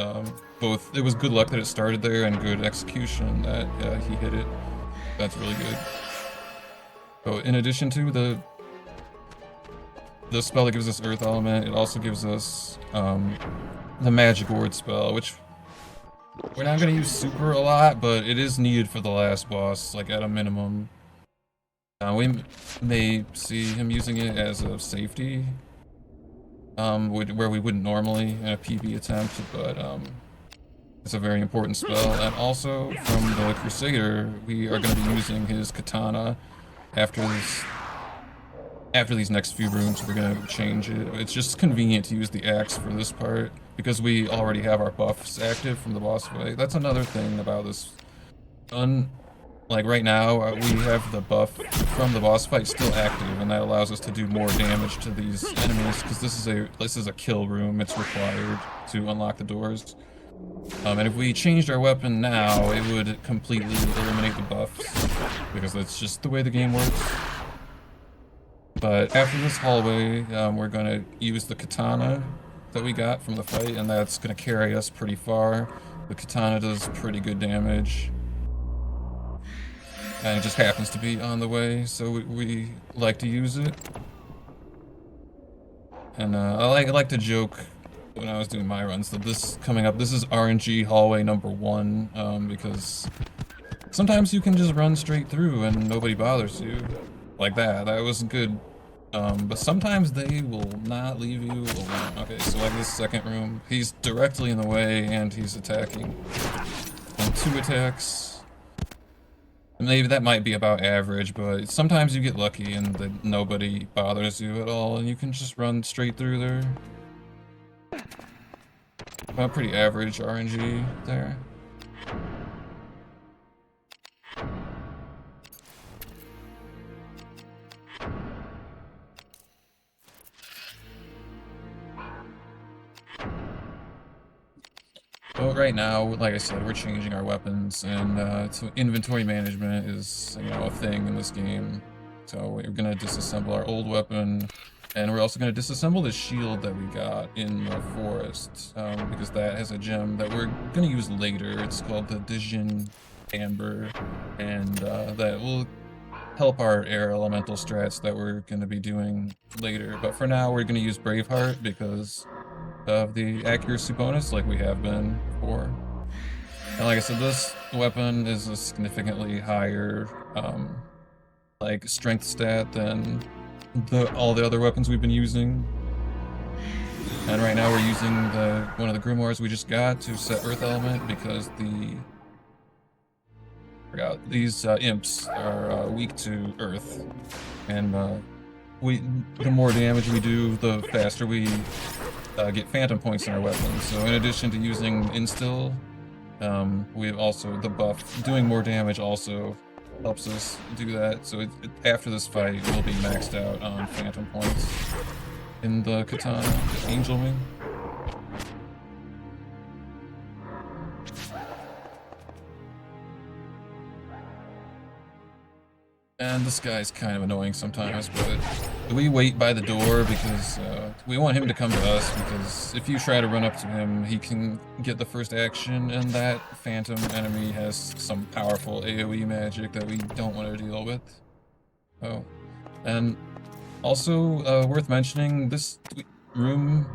it was good luck that it started there and good execution that he hit it. That's really good. So in addition to the spell that gives us Earth Element, it also gives us the Magic Ward spell, which we're not going to use super a lot, but it is needed for the last boss, like at a minimum. We may see him using it as a safety, where we wouldn't normally in a PB attempt, but it's a very important spell. And also from the Crusader, we are going to be using his katana after these next few rooms. We're going to change it. It's just convenient to use the axe for this part because we already have our buffs active from the boss fight. That's another thing about this. Like right now, we have the buff from the boss fight still active, and that allows us to do more damage to these enemies because this is a kill room. It's required to unlock the doors. And if we changed our weapon now, it would completely eliminate the buffs because that's just the way the game works. But after this hallway, we're gonna use the katana that we got from the fight, and that's gonna carry us pretty far. The katana does pretty good damage. And it just happens to be on the way, so we like to use it. And I like to joke when I was doing my runs that this is RNG hallway number 1, because sometimes you can just run straight through and nobody bothers you. Like that was good. But sometimes they will not leave you alone. Okay, so like this second room, he's directly in the way and he's attacking. And 2 attacks. Maybe that might be about average, but sometimes you get lucky and nobody bothers you at all, and you can just run straight through there. About pretty average RNG there. But right now, like I said, we're changing our weapons, and so inventory management is, a thing in this game. So we're gonna disassemble our old weapon, and we're also gonna disassemble the shield that we got in the forest, because that has a gem that we're gonna use later. It's called the Dijin Amber, and that will help our air elemental strats that we're gonna be doing later. But for now, we're gonna use Braveheart because of the accuracy bonus like we have been before. And like I said, this weapon is a significantly higher like strength stat than all the other weapons we've been using. And right now we're using one of the grimoires we just got to set Earth Element because these imps are weak to Earth, and the more damage we do, the faster we get phantom points in our weapons. So in addition to using instill, we have also the buff doing more damage also helps us do that. So after this fight, we'll be maxed out on phantom points in the katana, Angel Wing. And this guy's kind of annoying sometimes, but we wait by the door because we want him to come to us, because if you try to run up to him, he can get the first action, and that phantom enemy has some powerful AoE magic that we don't want to deal with. Oh, and also worth mentioning, this room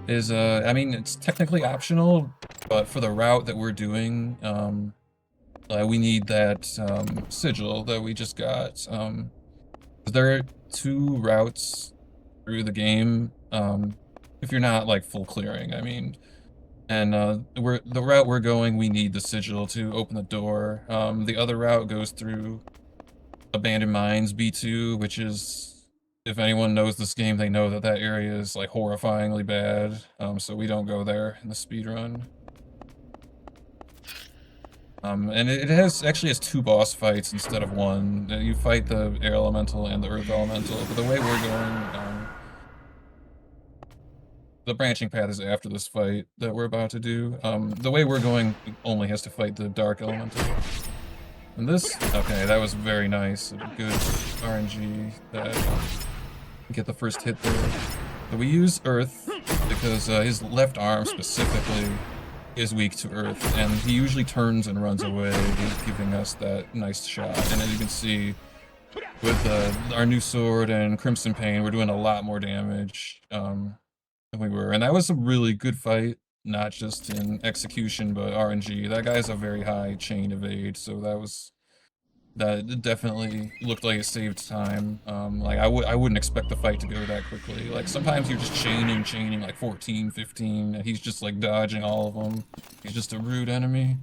is, I mean, it's technically optional, but for the route that we're doing, we need that sigil that we just got. There are 2 routes through the game, if you're not like full clearing, I mean. And the route we're going, we need the sigil to open the door. The other route goes through Abandoned Mines B2, which is if anyone knows this game, they know that that area is like horrifyingly bad. So we don't go there in the speedrun. And it actually has 2 boss fights instead of 1. You fight the air elemental and the earth elemental, but the way we're going, the branching path is after this fight that we're about to do. The way we're going only has to fight the dark elemental. And this, okay, that was very nice. Good RNG that get the first hit there. But we use earth because his left arm specifically is weak to earth, and he usually turns and runs away, giving us that nice shot. And as you can see, with our new sword and Crimson Pain, we're doing a lot more damage than we were. And that was a really good fight, not just in execution, but RNG. That guy has a very high chain evade, so that definitely looked like it saved time. Like I wouldn't expect the fight to go that quickly. Like sometimes you're just chaining like 14, 15, and he's just like dodging all of them. He's just a rude enemy.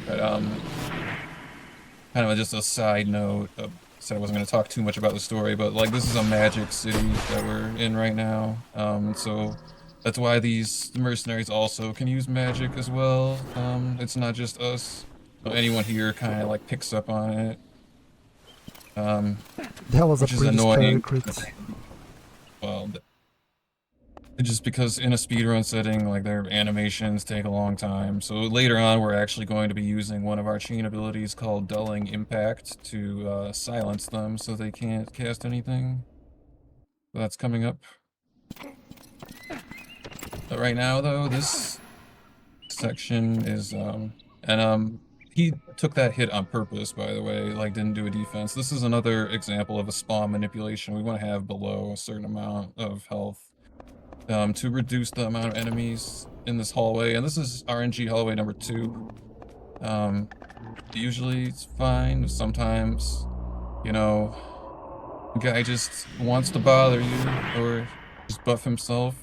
But kind of just a side note. Said I wasn't going to talk too much about the story, but like this is a magic city that we're in right now. So that's why these mercenaries also can use magic as well. It's not just us. So anyone here kind of like picks up on it. That was a Which is pretty scary annoying. crit. Well, just because in a speedrun setting, like their animations take a long time. So later on, we're actually going to be using one of our chain abilities called Dulling Impact to silence them so they can't cast anything. So that's coming up. But right now, though, this section is, he took that hit on purpose, by the way, like didn't do a defense. This is another example of a spawn manipulation. We want to have below a certain amount of health to reduce the amount of enemies in this hallway. And this is RNG hallway number 2. Usually it's fine. Sometimes, you know, the guy just wants to bother you or just buff himself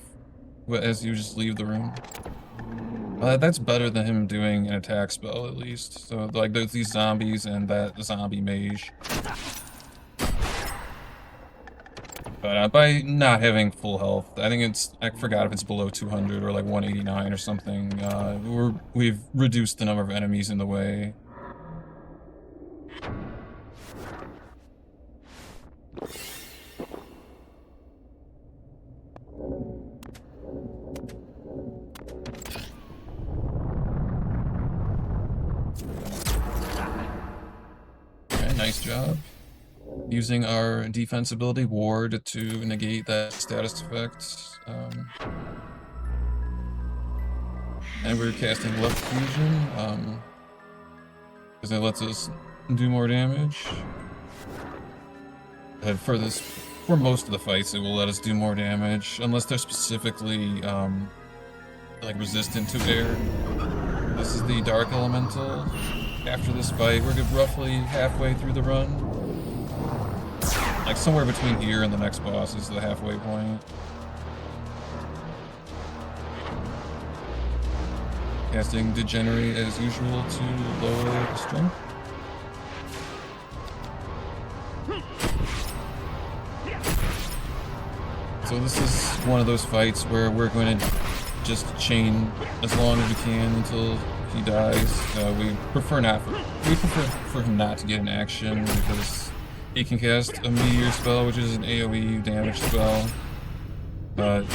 as you just leave the room. That's better than him doing an attack spell, at least. So, like, there's these zombies and that zombie mage. But by not having full health, I think I forgot if it's below 200 or like 189 or something. We've reduced the number of enemies in the way. Okay, nice job. Using our defense ability, Ward, to negate that status effect. And we're casting Left Fusion, because it lets us do more damage. And for most of the fights, it will let us do more damage, unless they're specifically, like, resistant to air. This is the Dark Elemental. After this fight, we're roughly halfway through the run. Like, somewhere between here and the next boss is the halfway point. Casting Degenerate as usual to lower the strength. So this is one of those fights where we're going to just chain as long as we can until he dies. We prefer for him not to get an action because he can cast a Meteor spell, which is an AoE damage spell. But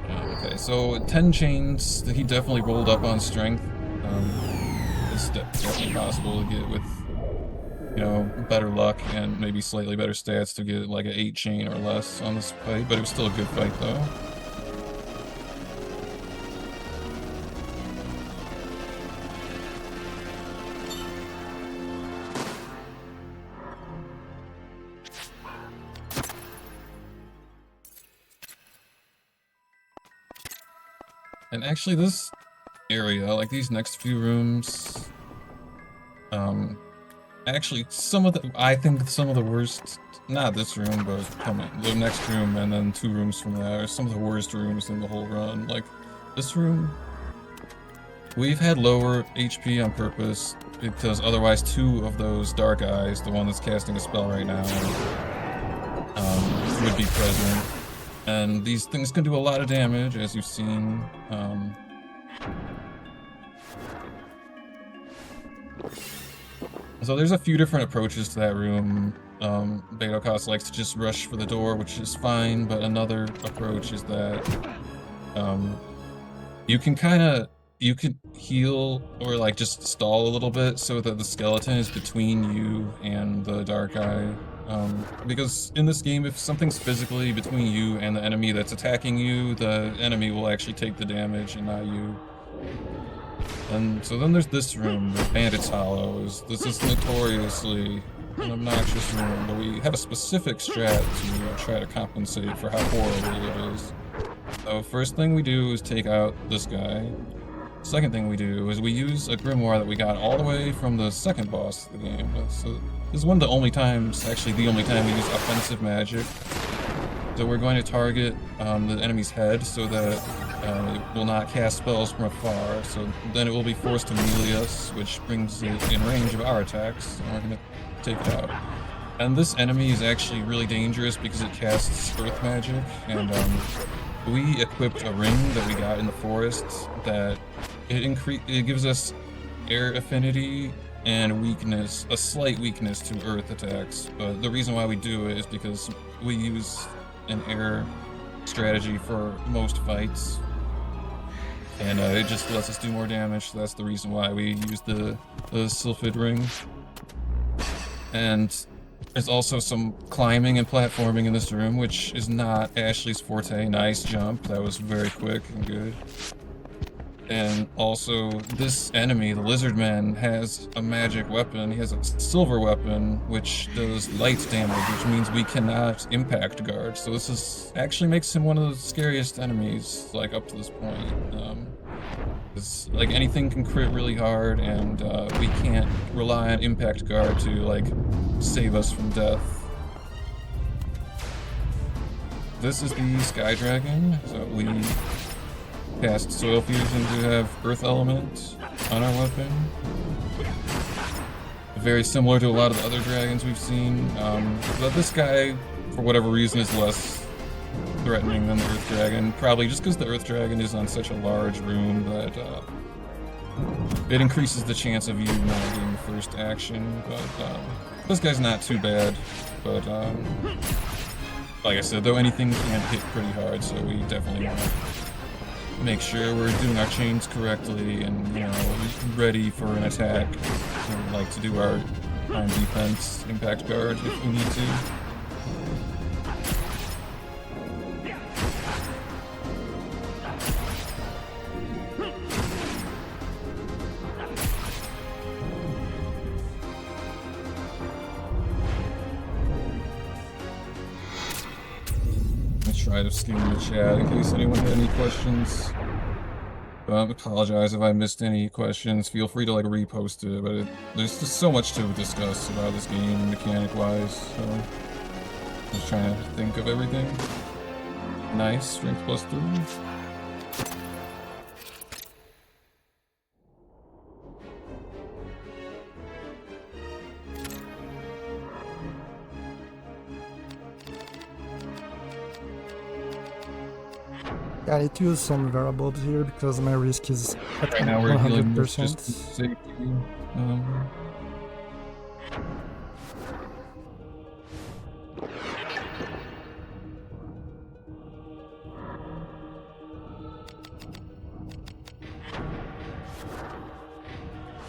okay, so 10 chains. He definitely rolled up on strength. It's definitely possible to get with, you know, better luck and maybe slightly better stats to get like an 8 chain or less on this fight. But it was still a good fight, though. And actually this area, like these next few rooms, actually I think some of the worst, not this room, but the next room and then 2 rooms from there, are some of the worst rooms in the whole run. Like, this room We've had lower HP on purpose because otherwise 2 of those dark eyes, the one that's casting a spell right now, would be present. And these things can do a lot of damage, as you've seen. So there's a few different approaches to that room. BetoKos likes to just rush for the door, which is fine, but another approach is that you can heal or like just stall a little bit so that the skeleton is between you and the dark eye. Because in this game, if something's physically between you and the enemy that's attacking you, the enemy will actually take the damage and not you. And so then there's this room, the Bandit's Hollows. This is notoriously an obnoxious room, but we have a specific strat to try to compensate for how horrible it is. So first thing we do is take out this guy. Second thing we do is we use a grimoire that we got all the way from the second boss of the game. So this is one of the only times, actually the only time we use offensive magic. So we're going to target the enemy's head so that it will not cast spells from afar. So then it will be forced to melee us, which brings it in range of our attacks, and we're going to take it out. And this enemy is actually really dangerous because it casts earth magic, and we equipped a ring that we got in the forest that it gives us air affinity and weakness, a slight weakness to earth attacks. But the reason why we do it is because we use an air strategy for most fights, and it just lets us do more damage. So that's the reason why we use the Sylphid ring. And there's also some climbing and platforming in this room, which is not Ashley's forte. Nice jump, that was very quick and good. And also, this enemy, the Lizard Man, has a magic weapon. He has a silver weapon, which does light damage, which means we cannot impact guard. So this actually makes him one of the scariest enemies, like, up to this point. It's like anything can crit really hard, and we can't rely on impact guard to, like, save us from death. This is the Sky Dragon, so we cast Soil Fusion to have Earth Element on our weapon. Very similar to a lot of the other dragons we've seen, but this guy, for whatever reason, is less threatening than the Earth Dragon, probably just because the Earth Dragon is on such a large room that it increases the chance of you not getting the first action. But this guy's not too bad, but like I said, though, anything can hit pretty hard, so we definitely want to make sure we're doing our chains correctly and, you know, ready for an attack. We like to do our time defense, impact guard if we need to. Try to skim the chat in case anyone had any questions. I apologize if I missed any questions. Feel free to like repost it, but there's just so much to discuss about this game mechanic-wise. So I'm just trying to think of everything. Nice, strength +3. Yeah, I need to use some variables here because my risk is at Right now we're dealing with just 100%. safety.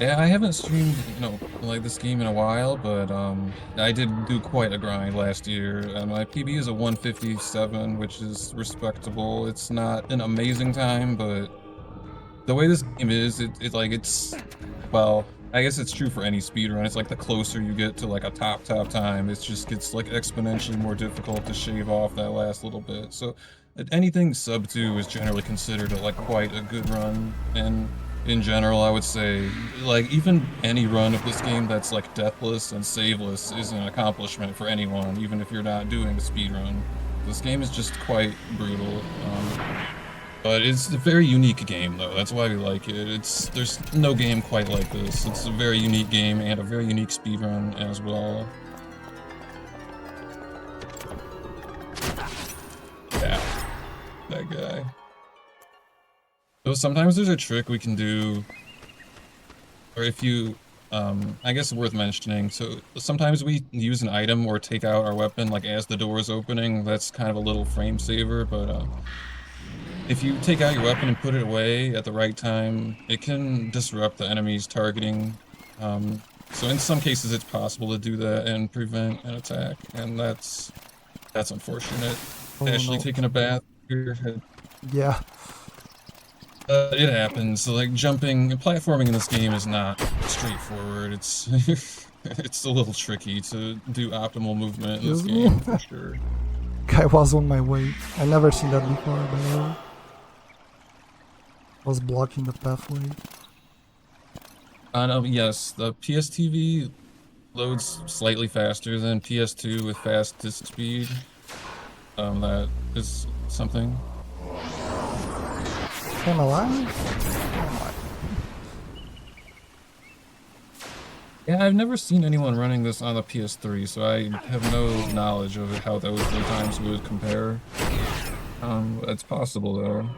Yeah, I haven't streamed, you know, like this game in a while, but I did do quite a grind last year. My PB is a 157, which is respectable. It's not an amazing time, but the way this game is, it's well, I guess it's true for any speedrun. It's like the closer you get to like a top time, it just gets like exponentially more difficult to shave off that last little bit. So anything sub 2 is generally considered like quite a good run, and in general, I would say, like, even any run of this game that's, like, deathless and saveless is an accomplishment for anyone, even if you're not doing a speedrun. This game is just quite brutal. But it's a very unique game, though. That's why we like it. There's no game quite like this. It's a very unique game and a very unique speedrun as well. Yeah, that guy. So sometimes there's a trick we can do, or if you, I guess worth mentioning. So sometimes we use an item or take out our weapon like as the door is opening. That's kind of a little frame saver, but if you take out your weapon and put it away at the right time, it can disrupt the enemy's targeting. So in some cases it's possible to do that and prevent an attack, and that's unfortunate. Oh, Actually no. taking a bath here. Yeah. It happens. Like jumping and platforming in this game is not straightforward. It's it's a little tricky to do optimal movement in this Excuse me? game for sure. Guy was on my way. I never seen that before, by the way. Was blocking the pathway. No, yes, the PSTV loads slightly faster than PS2 with fast disk speed. That is something. Am I alive? Yeah, I've never seen anyone running this on the PS3, so I have no knowledge of how those load times would compare. It's possible though.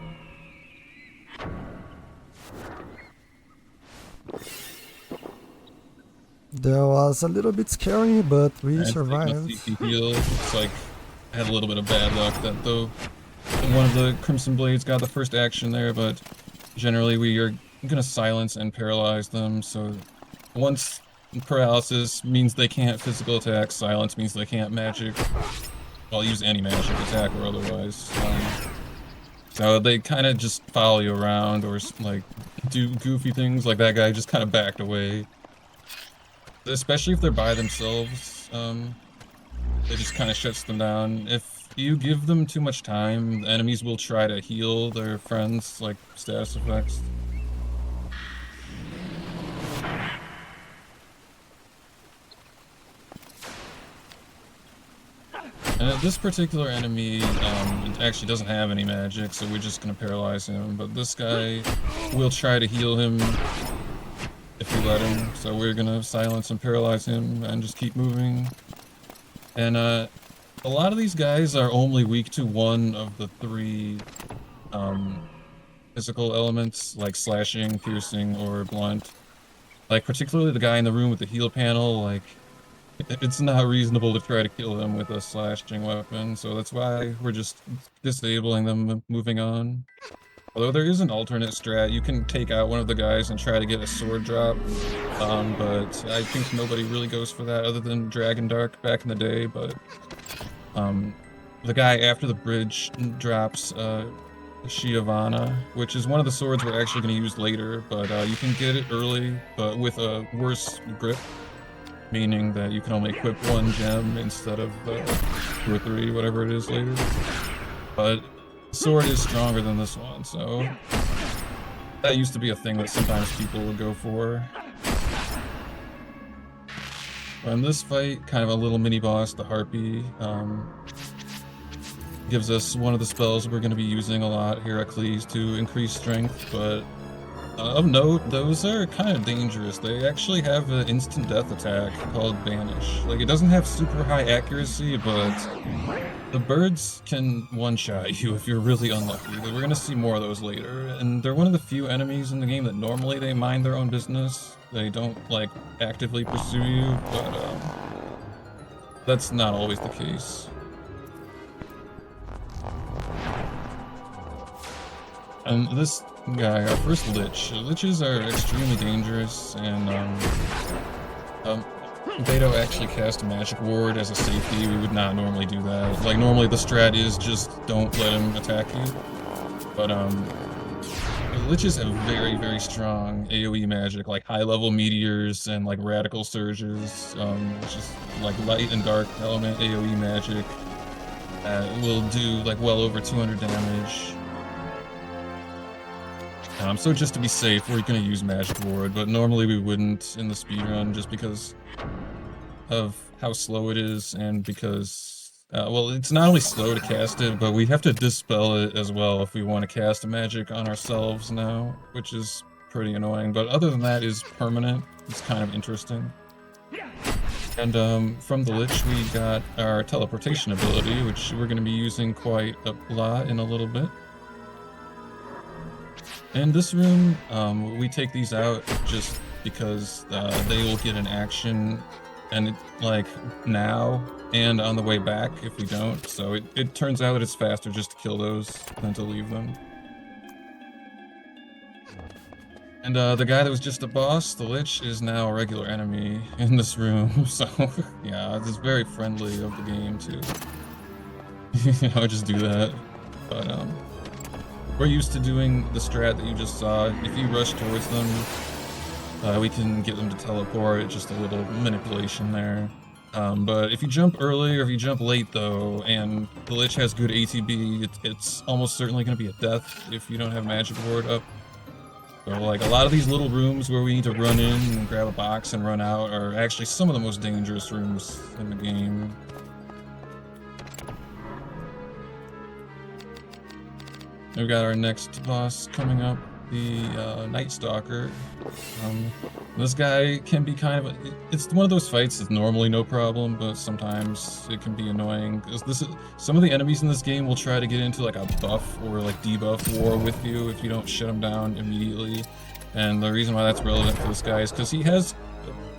That was a little bit scary, but we survived. Heal. It's like I had a little bit of bad luck that though one of the Crimson Blades got the first action there, but generally we are gonna silence and paralyze them. So once paralysis means they can't physical attack, silence means they can't magic. Well, use any magic attack or otherwise. So they kind of just follow you around or like do goofy things. Like that guy just kind of backed away. Especially if they're by themselves, it just kind of shuts them down. If you give them too much time, the enemies will try to heal their friends, like status effects. And this particular enemy actually doesn't have any magic, so we're just gonna paralyze him. But this guy will try to heal him if you let him, so we're gonna silence and paralyze him and just keep moving. And a lot of these guys are only weak to one of the three physical elements, like slashing, piercing, or blunt. Like particularly the guy in the room with the heal panel, like it's not reasonable to try to kill him with a slashing weapon, so that's why we're just disabling them and moving on. Although there is an alternate strat, you can take out one of the guys and try to get a sword drop, but I think nobody really goes for that other than Dragon Dark back in the day, but the guy after the bridge drops Shiavana, which is one of the swords we're actually going to use later, but you can get it early, but with a worse grip, meaning that you can only equip one gem instead of 2 or 3, whatever it is later. But sword is stronger than this one, so that used to be a thing that sometimes people would go for. In this fight, kind of a little mini boss, the Harpy, gives us one of the spells we're going to be using a lot, Heracles, to increase strength, but of note, those are kind of dangerous. They actually have an instant death attack called Banish. Like, it doesn't have super high accuracy, but the birds can one-shot you if you're really unlucky. We're gonna see more of those later, and they're one of the few enemies in the game that normally they mind their own business. They don't, like, actively pursue you, but, that's not always the case. And this guy, our first Lich. Liches are extremely dangerous, and Beto actually cast a magic ward as a safety. We would not normally do that. Like, normally the strat is just don't let him attack you. But Liches have very, very strong AoE magic, like high-level meteors and like radical surges, which is like light and dark element AoE magic that will do like well over 200 damage. So just to be safe, we're gonna use Magic Ward, but normally we wouldn't in the speedrun just because of how slow it is and because well, it's not only slow to cast it, but we have to dispel it as well if we want to cast a magic on ourselves now, which is pretty annoying. But other than that, is permanent. It's kind of interesting. And from the Lich, we got our teleportation ability, which we're going to be using quite a lot in a little bit. In this room, we take these out just because they will get an action, and it, like now and on the way back if we don't. So it turns out it's faster just to kill those than to leave them. And the guy that was just a boss, the Lich, is now a regular enemy in this room. So yeah, it's very friendly of the game to just do that. But we're used to doing the strat that you just saw. If you rush towards them, we can get them to teleport, just a little manipulation there. But if you jump early or if you jump late though, and the Lich has good ATB, it's almost certainly going to be a death if you don't have Magic Ward up. So like a lot of these little rooms where we need to run in and grab a box and run out are actually some of the most dangerous rooms in the game. We've got our next boss coming up, the Nightstalker. This guy can be kind of it's one of those fights that's normally no problem, but sometimes it can be annoying. Some of the enemies in this game will try to get into like a buff or like debuff war with you if you don't shut them down immediately. And the reason why that's relevant for this guy is because he has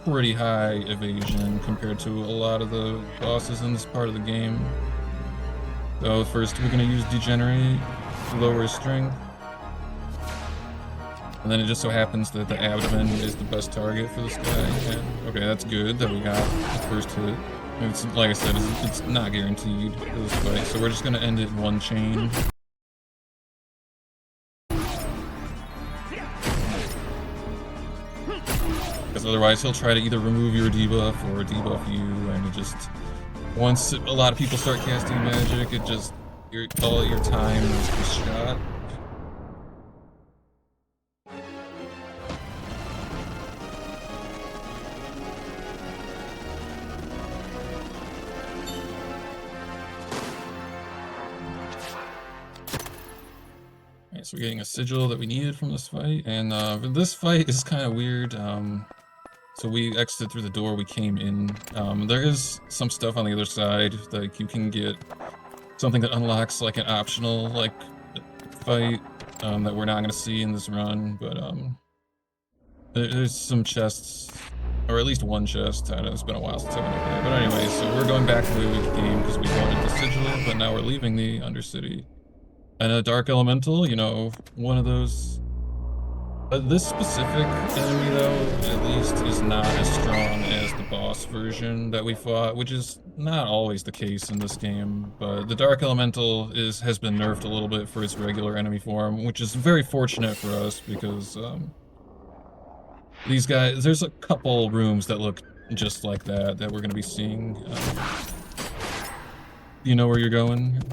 pretty high evasion compared to a lot of the bosses in this part of the game. So first we're going to use Degenerate to lower his strength. And then it just so happens that the abdomen is the best target for this guy. And, okay, that's good that we got the first hit. It's, like I said, it's not guaranteed for this fight, so we're just going to end it in one chain. Because otherwise he'll try to either remove your debuff or debuff you, and it just... Once a lot of people start casting magic, it just... all your time is shot. So we're getting a sigil that we needed from this fight, and this fight is kind of weird. So we exited through the door we came in. There is some stuff on the other side, like you can get something that unlocks like an optional like fight that we're not going to see in this run, but there's some chests, or at least one chest. I know it's been a while since I've been over there, but anyway, so we're going back to the game because we wanted the sigil, but now we're leaving the Undercity. And a Dark Elemental, you know, one of those... this specific enemy, though, at least, is not as strong as the boss version that we fought, which is not always the case in this game. But the Dark Elemental has been nerfed a little bit for its regular enemy form, which is very fortunate for us, because these guys... There's a couple rooms that look just like that we're going to be seeing. You know where you're going?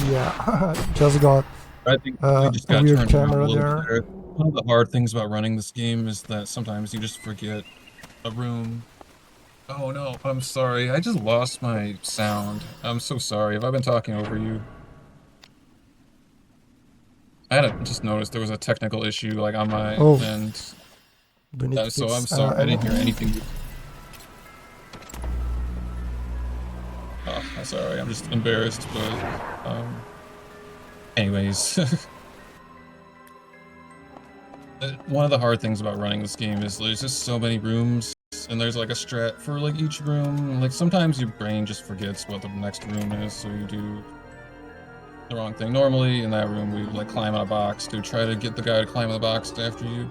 Yeah, just got I think we just got weird turned around a camera little there. bit. One of the hard things about running this game is that sometimes you just forget a room. Oh no, I'm sorry. I just lost my sound. I'm so sorry. Have I been talking over you? I had just noticed there was a technical issue like on my end. Do you need to So I'm fix sorry. I didn't hear anything? anything. Oh, I'm sorry. I'm just embarrassed, but anyways. One of the hard things about running this game is there's just so many rooms, and there's like a strat for like each room. Like sometimes your brain just forgets what the next room is, so you do the wrong thing. Normally in that room we like climb on a box to try to get the guy to climb on the box after you.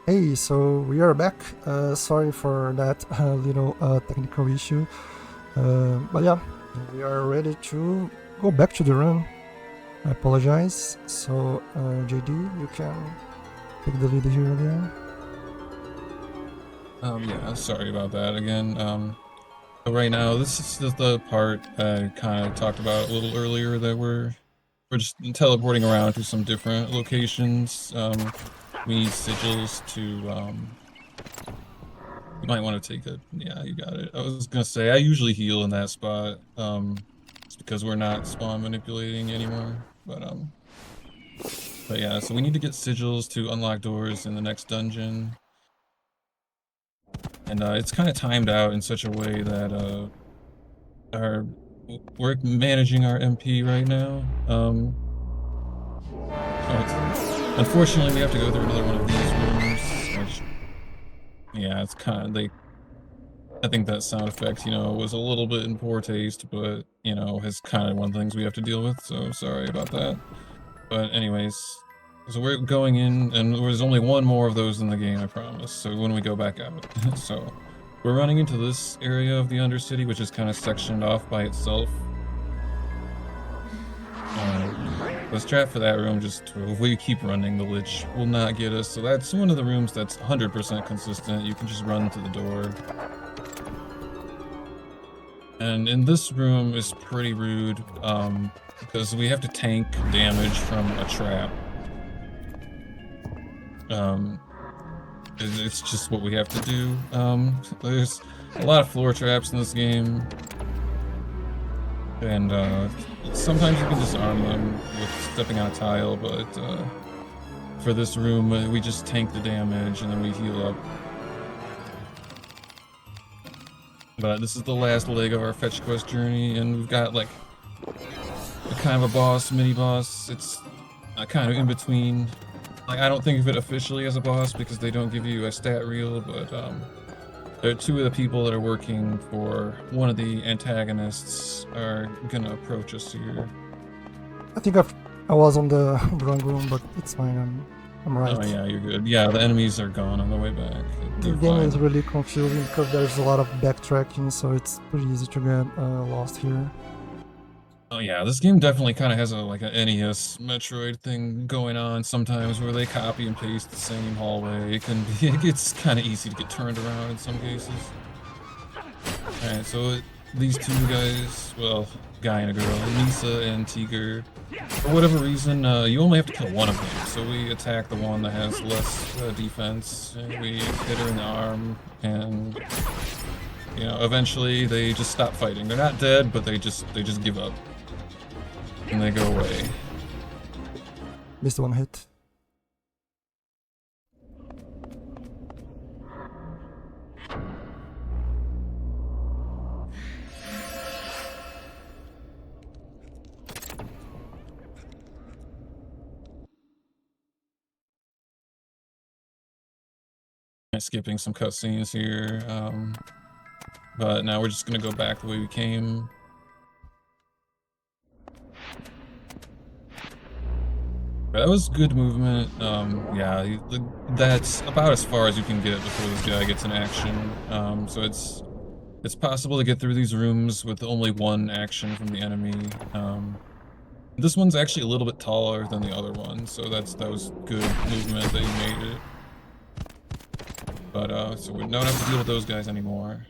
Hey, so we are back. Sorry for that little technical issue. But yeah, we are ready to go back to the run. I apologize. So, JD, you can take the lead here again. Yeah, sorry about that again. But right now, this is just the part I kind of talked about a little earlier that we're just teleporting around to some different locations. We need sigils to, you might want to take it. Yeah, you got it. I was gonna say, I usually heal in that spot, it's because we're not spawn manipulating anymore, but yeah, so we need to get sigils to unlock doors in the next dungeon. And it's kind of timed out in such a way that we're managing our MP right now. Unfortunately, we have to go through another one of these rooms. Which, yeah, it's kind of I think that sound effect, was a little bit in poor taste, but is kind of one of the things we have to deal with. So sorry about that. But anyways, so we're going in, and there's only one more of those in the game, I promise. So when we go back out, so we're running into this area of the Undercity, which is kind of sectioned off by itself. The strat for that room, if we keep running, the Lich will not get us. So that's one of the rooms that's 100% consistent. You can just run to the door. And in this room is pretty rude, because we have to tank damage from a trap. It's just what we have to do. There's a lot of floor traps in this game, and sometimes you can disarm them with stepping on a tile, but for this room, we just tank the damage and then we heal up. But this is the last leg of our fetch quest journey, and we've got like a kind of a boss, mini boss. It's kind of in between. Like, I don't think of it officially as a boss because they don't give you a stat reel, but there are two of the people that are working for one of the antagonists are gonna approach us here. I think I was on the wrong room, but it's fine. I'm right. Oh yeah, you're good. Yeah, the enemies are gone on the way back. The game is really confusing because there's a lot of backtracking, so it's pretty easy to get lost here. Oh yeah, this game definitely kind of has like an NES Metroid thing going on sometimes, where they copy and paste the same hallway. It gets kind of easy to get turned around in some cases. All right, so these two guys, well, guy and a girl, Misa and Tiger. For whatever reason, you only have to kill one of them. So we attack the one that has less defense, and we hit her in the arm, and eventually they just stop fighting. They're not dead, but they just give up. And they go away. Missed one hit. Skipping some cutscenes here, but now we're just gonna go back the way we came. That was good movement. Yeah, that's about as far as you can get before this guy gets in action. So it's possible to get through these rooms with only one action from the enemy. This one's actually a little bit taller than the other one, so that was good movement that you made it. But so we don't have to deal with those guys anymore.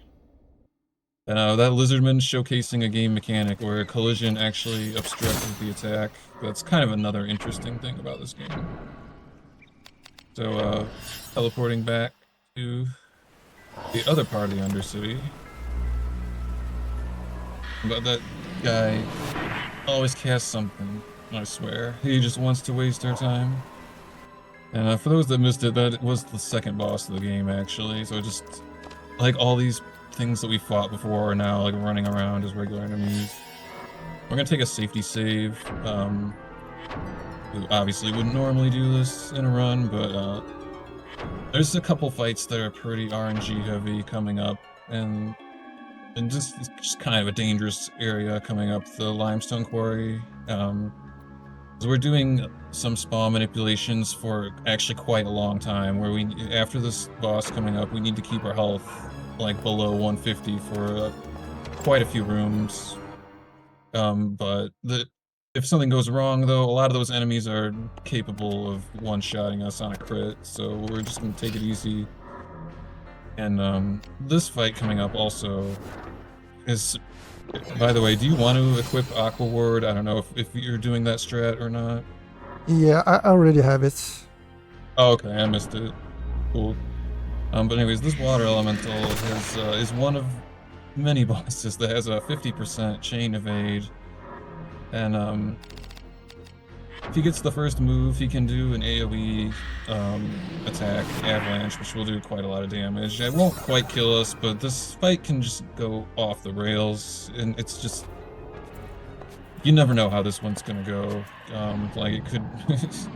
And that lizardman showcasing a game mechanic where a collision actually obstructed the attack. That's kind of another interesting thing about this game. So teleporting back to the other part of the Undercity. But that guy always casts something, I swear. He just wants to waste our time. And for those that missed it, that was the second boss of the game, actually. So just, like, all these things that we fought before are now, like, running around as regular enemies. We're gonna take a safety save. We obviously wouldn't normally do this in a run, but there's a couple fights that are pretty RNG heavy coming up, and just kind of a dangerous area coming up the Limestone quarry. We're doing some spawn manipulations for actually quite a long time, where after this boss coming up, we need to keep our health like below 150 for quite a few rooms. But if something goes wrong, though, a lot of those enemies are capable of one-shotting us on a crit, so we're just gonna take it easy. And this fight coming up also is... By the way, do you want to equip Aqua Ward? I don't know if you're doing that strat or not. Yeah, I already have it. Oh, okay, I missed it. Cool. But anyways, this water elemental is one of many bosses that has a 50% chain evade. And if he gets the first move, he can do an AoE attack, Avalanche, which will do quite a lot of damage. It won't quite kill us, but this fight can just go off the rails, and it's just... You never know how this one's gonna go. Like, it could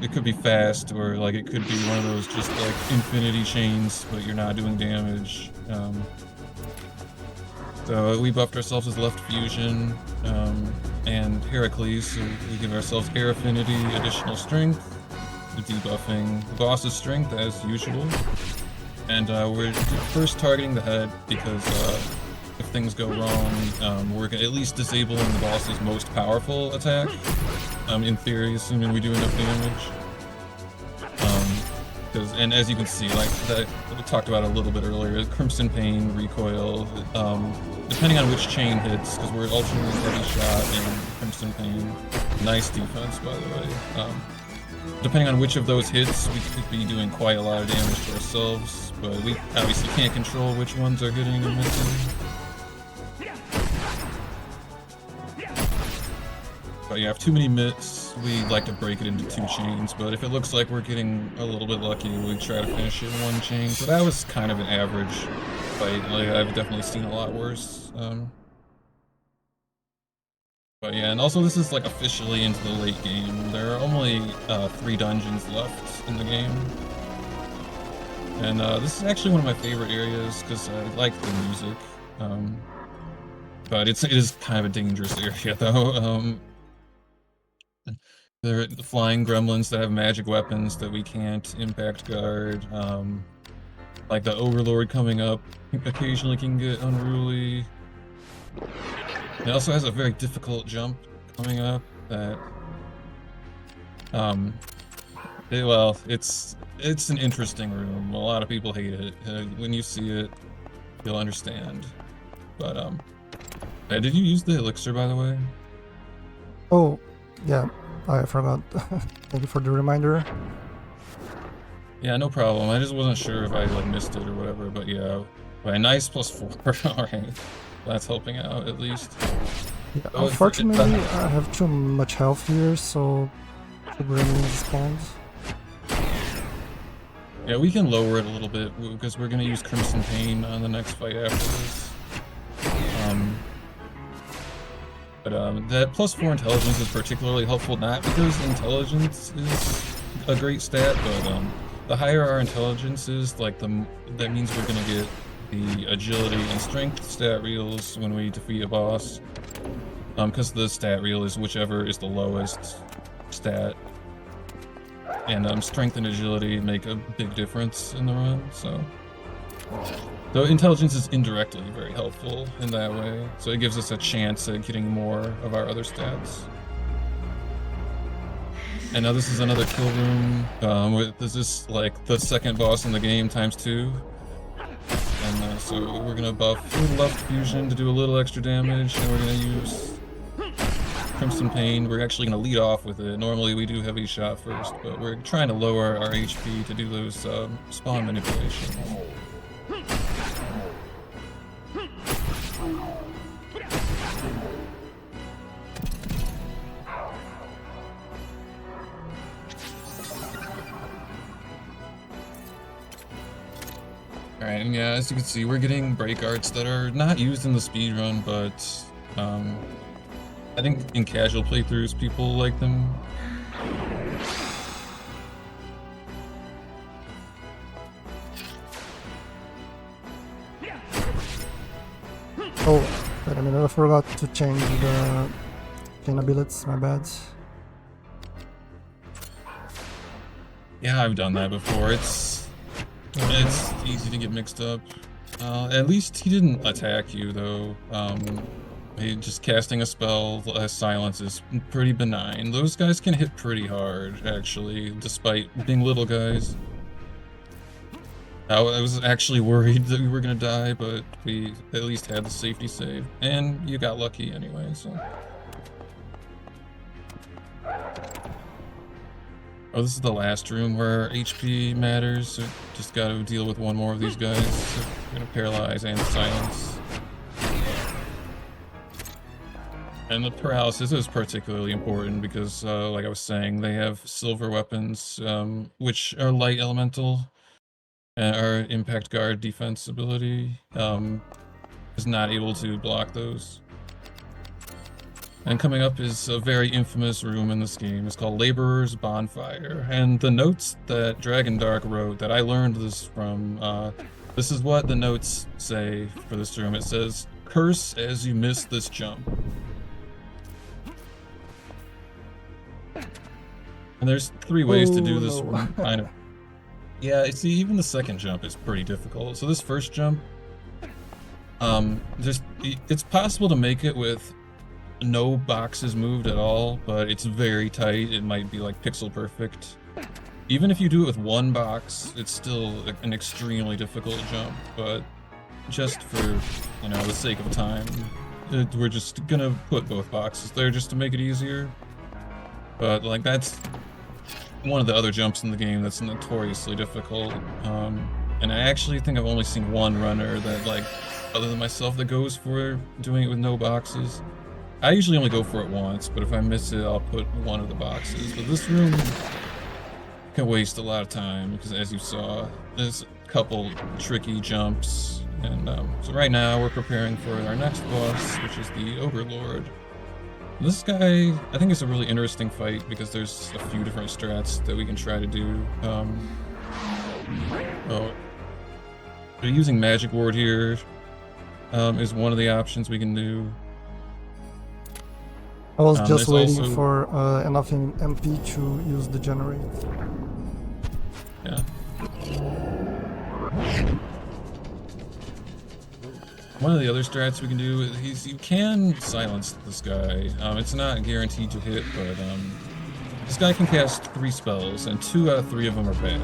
it could be fast, or like it could be one of those just like infinity chains, but you're not doing damage. So we buffed ourselves with left fusion, and Heracles, so we give ourselves air affinity, additional strength, debuffing the boss's strength as usual. And we're first targeting the head because if things go wrong, we're at least disabling the boss's most powerful attack, in theory, assuming we do enough damage. And as you can see, like that we talked about a little bit earlier, Crimson Pain, recoil, depending on which chain hits, because we're alternating heavy shot and Crimson Pain. Nice defense, by the way. Depending on which of those hits, we could be doing quite a lot of damage to ourselves, but we obviously can't control which ones are getting and missing. But yeah, if too many mits, we like to break it into 2 chains, but if it looks like we're getting a little bit lucky, we try to finish it in 1 chain. So that was kind of an average fight. Like, I've definitely seen a lot worse. But yeah, and also this is like officially into the late game. There are only 3 dungeons left in the game. And this is actually one of my favorite areas because I like the music. But it is kind of a dangerous area though. There are the flying gremlins that have magic weapons that we can't impact guard. Like the Overlord coming up occasionally can get unruly. It also has a very difficult jump coming up that... well, it's an interesting room. A lot of people hate it. When you see it, you'll understand. But, did you use the elixir, by the way? Oh, yeah. I forgot. Thank you for the reminder. Yeah, no problem. I just wasn't sure if I like missed it or whatever, but yeah. Right, nice +4. Alright. That's helping out at least. Yeah, unfortunately, I have too much health here, so the gremlins spawns. Yeah, we can lower it a little bit because we're gonna use Crimson Pain on the next fight after this. But that +4 intelligence is particularly helpful, not because intelligence is a great stat, but the higher our intelligence is, like that means we're gonna get the agility and strength stat reels when we defeat a boss. Because the stat reel is whichever is the lowest stat. And strength and agility make a big difference in the run, so... Though intelligence is indirectly very helpful in that way, so it gives us a chance at getting more of our other stats. And now this is another kill room. This is like the second boss in the game ×2. And so we're gonna buff left fusion to do a little extra damage, and we're gonna use Crimson Pain. We're actually gonna lead off with it. Normally we do heavy shot first, but we're trying to lower our HP to do those spawn manipulations. Alright, and yeah, as you can see, we're getting break arts that are not used in the speedrun, but I think in casual playthroughs, people like them. Oh, wait a minute, I forgot to change the chain abilities, my bad. Yeah, I've done that before. It's easy to get mixed up. At least he didn't attack you though. He just casting a spell as silence is pretty benign. Those guys can hit pretty hard, actually, despite being little guys. I was actually worried that we were gonna die, but we at least had the safety save, and you got lucky anyway. So. Oh, this is the last room where HP matters, so just gotta deal with one more of these guys. So we're gonna paralyze and silence. And the paralysis is particularly important because, like I was saying, they have silver weapons, which are light elemental, and our impact guard defense ability is not able to block those. And coming up is a very infamous room in this game. It's called Laborer's Bonfire. And the notes that Dragon Dark wrote, that I learned this from, this is what the notes say for this room. It says, "Curse as you miss this jump." And there's 3 ways to do this room, kind of. Yeah, see, even the second jump is pretty difficult. So this first jump, it's possible to make it with no boxes moved at all, but it's very tight. It might be like pixel perfect. Even if you do it with 1 box, it's still an extremely difficult jump, but just for, you know, the sake of time, we're just gonna put both boxes there just to make it easier. But like, that's one of the other jumps in the game that's notoriously difficult. And I actually think I've only seen 1 runner that, like, other than myself, that goes for doing it with no boxes. I usually only go for it once, but if I miss it, I'll put 1 of the boxes. But this room can waste a lot of time, because as you saw, there's a couple tricky jumps. And so right now, we're preparing for our next boss, which is the Overlord. This guy, I think, is a really interesting fight, because there's a few different strats that we can try to do. Using Magic Ward here is one of the options we can do. I was just waiting for enough MP to use the generate. Yeah. One of the other strats we can do is you can silence this guy. It's not guaranteed to hit, but this guy can cast 3 spells, and 2 out of 3 of them are bad.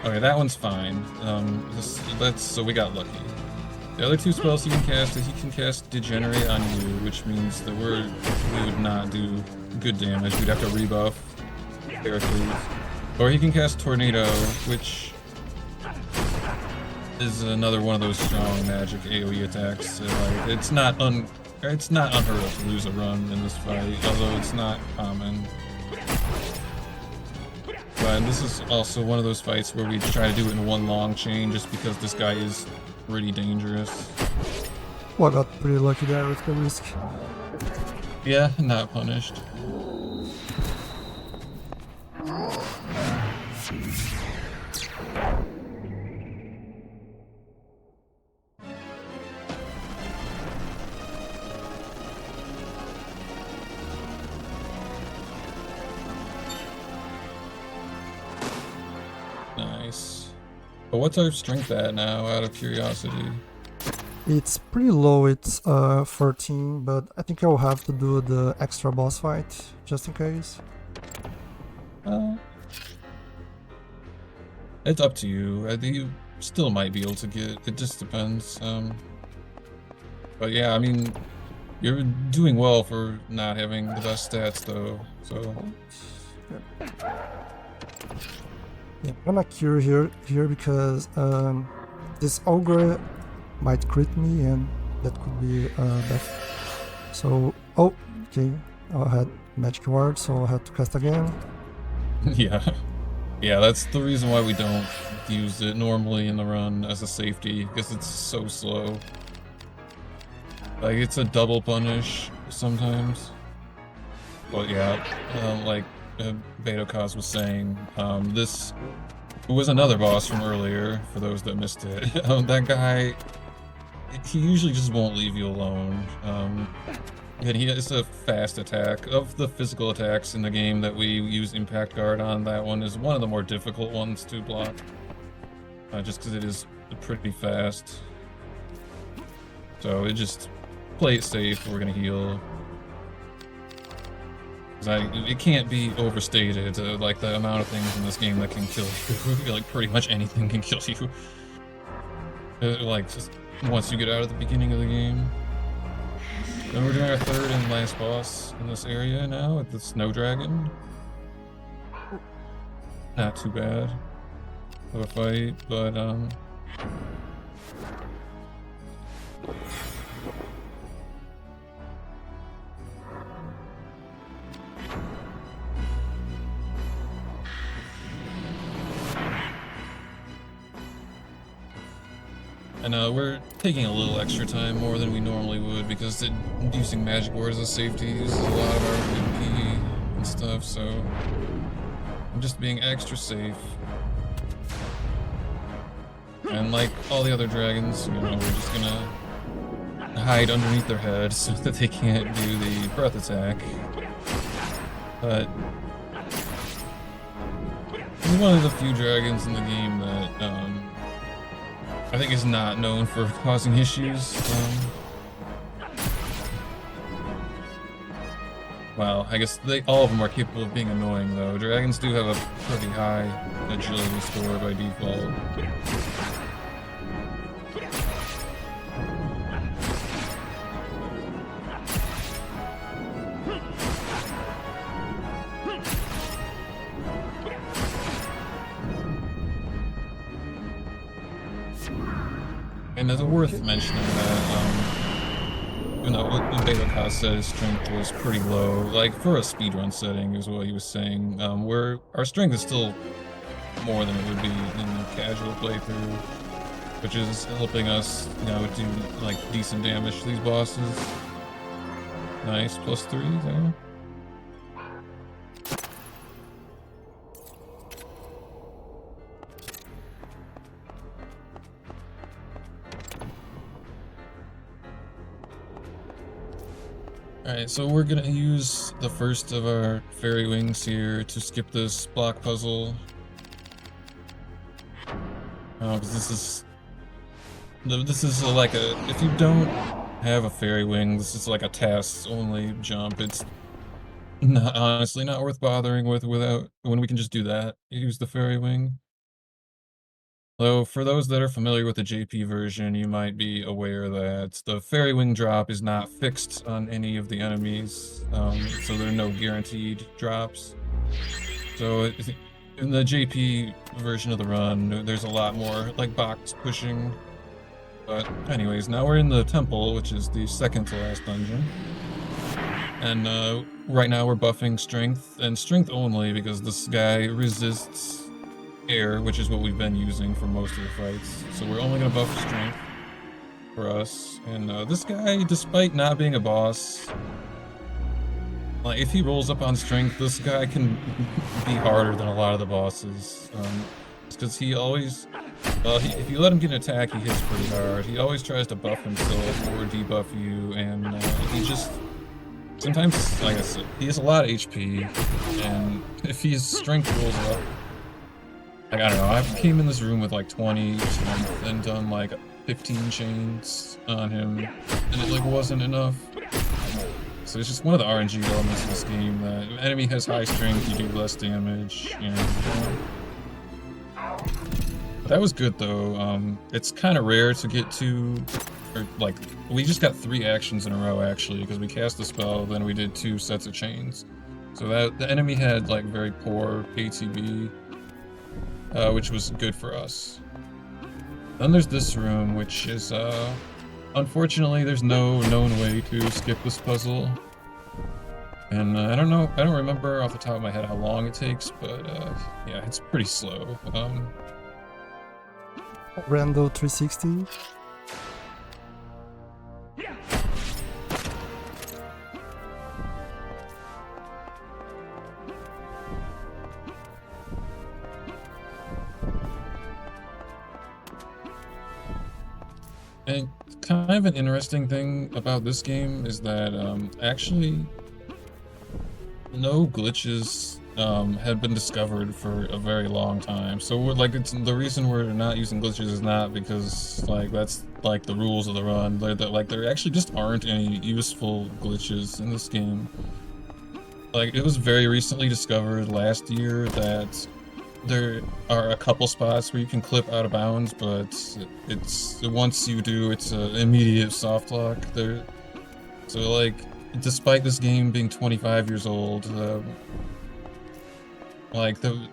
Okay, that one's fine. So we got lucky. The other 2 spells he can cast is he can cast Degenerate on you, which means that we would not do good damage. We'd have to rebuff Heracles. Or he can cast Tornado, which is another one of those strong magic AoE attacks. Like, it's not unheard of to lose a run in this fight, although it's not common. But this is also one of those fights where we try to do it in one long chain, just because this guy is pretty dangerous. Well, I got pretty lucky there with the risk. Yeah, not punished. Nice. But what's our strength at now, out of curiosity? It's pretty low, it's 14, but I think I'll have to do the extra boss fight, just in case. It's up to you. I think you still might be able to get it, just depends. But yeah, I mean, you're doing well for not having the best stats though, so. Yeah, I'm gonna cure here because this Ogre might crit me, and that could be death. So, oh, okay, I had Magic Ward, so I had to cast again. Yeah, that's the reason why we don't use it normally in the run as a safety, because it's so slow. Like, it's a double punish sometimes. But yeah, like BetoKos was saying, this was another boss from earlier, for those that missed it. That guy, he usually just won't leave you alone. And he has a fast attack. Of the physical attacks in the game that we use Impact Guard on, that one is one of the more difficult ones to block. Just because it is pretty fast. So just play it safe, we're gonna heal. It can't be overstated, like the amount of things in this game that can kill you. Like pretty much anything can kill you. Like just once you get out of the beginning of the game. Then we're doing our third and last boss in this area now with the Snow Dragon. Not too bad of a fight, but and we're taking a little extra time, more than we normally would, because using magic ward as a safety uses a lot of our MP and stuff, so I'm just being extra safe. And like all the other dragons, you know, we're just gonna hide underneath their head so that they can't do the breath attack. But he's one of the few dragons in the game that I think is not known for causing issues. Well, I guess all of them are capable of being annoying, though. Dragons do have a pretty high agility score by default. And it's worth mentioning that, you know, what BetoKos said his strength was pretty low. Like, for a speedrun setting, is what he was saying. Our strength is still more than it would be in a casual playthrough, which is helping us, you know, do, like, decent damage to these bosses. Nice, +3 there. Alright, so we're gonna use the first of our fairy wings here to skip this block puzzle. Because this is like if you don't have a fairy wing, this is like a tasks only jump. It's honestly not worth bothering with when we can just do that. Use the fairy wing. Though, for those that are familiar with the JP version, you might be aware that the fairy wing drop is not fixed on any of the enemies, so there are no guaranteed drops. So in the JP version of the run, there's a lot more like box pushing. But anyways, now we're in the temple, which is the second to last dungeon. And right now we're buffing strength, and strength only, because this guy resists air, which is what we've been using for most of the fights. So we're only gonna buff strength for us. And this guy, despite not being a boss, like if he rolls up on strength, this guy can be harder than a lot of the bosses. Because he always, if you let him get an attack, he hits pretty hard. He always tries to buff himself or debuff you, and he just sometimes, like I said, he has a lot of HP, and if his strength rolls up, like, I don't know, I came in this room with like 20 strength and done like 15 chains on him, and it like wasn't enough. So it's just one of the RNG elements of this game that if an enemy has high strength, you do less damage, and that was good though. It's kind of rare to get to, or like, we just got 3 actions in a row actually, because we cast the spell, then we did 2 sets of chains. So that the enemy had like very poor ATB. Which was good for us. Then there's this room, which is, unfortunately, there's no known way to skip this puzzle. And I don't remember off the top of my head how long it takes, but yeah, it's pretty slow. Rando 360. And kind of an interesting thing about this game is that actually no glitches had been discovered for a very long time. So we're like, it's the reason we're not using glitches is not because like that's like the rules of the run. Like there actually just aren't any useful glitches in this game. Like it was very recently discovered last year that there are a couple spots where you can clip out of bounds, but it's once you do, it's an immediate soft lock. There, so like, despite this game being 25 years old, like the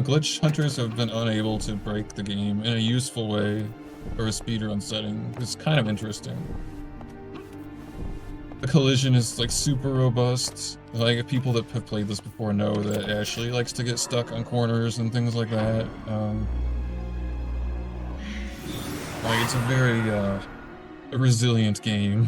glitch hunters have been unable to break the game in a useful way for a speedrun setting. It's kind of interesting. The collision is like super robust. Like people that have played this before know that Ashley likes to get stuck on corners and things like that. Like it's a very resilient game.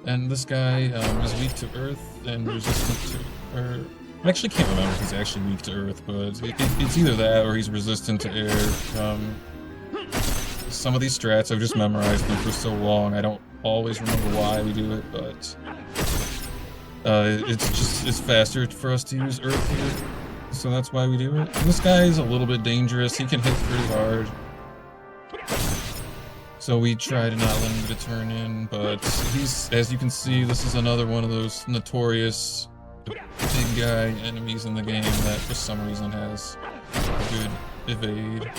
And this guy is weak to earth and resistant to, or I actually can't remember if he's actually weak to earth, but it's either that or he's resistant to air. Some of these strats I've just memorized them for so long, I don't always remember why we do it, but it's faster for us to use earth here, so that's why we do it. And this guy is a little bit dangerous, he can hit pretty hard. So we try to not let him get a turn in, but he's, as you can see, this is another one of those notorious big guy enemies in the game that for some reason has a good evade.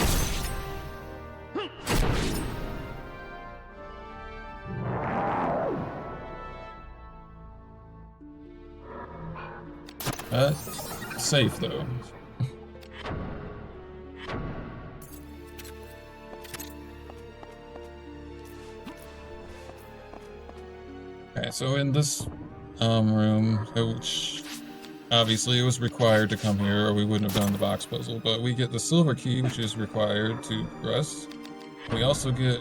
Safe though. Okay, so in this room, which obviously it was required to come here or we wouldn't have done the box puzzle, but we get the silver key, which is required to progress. We also get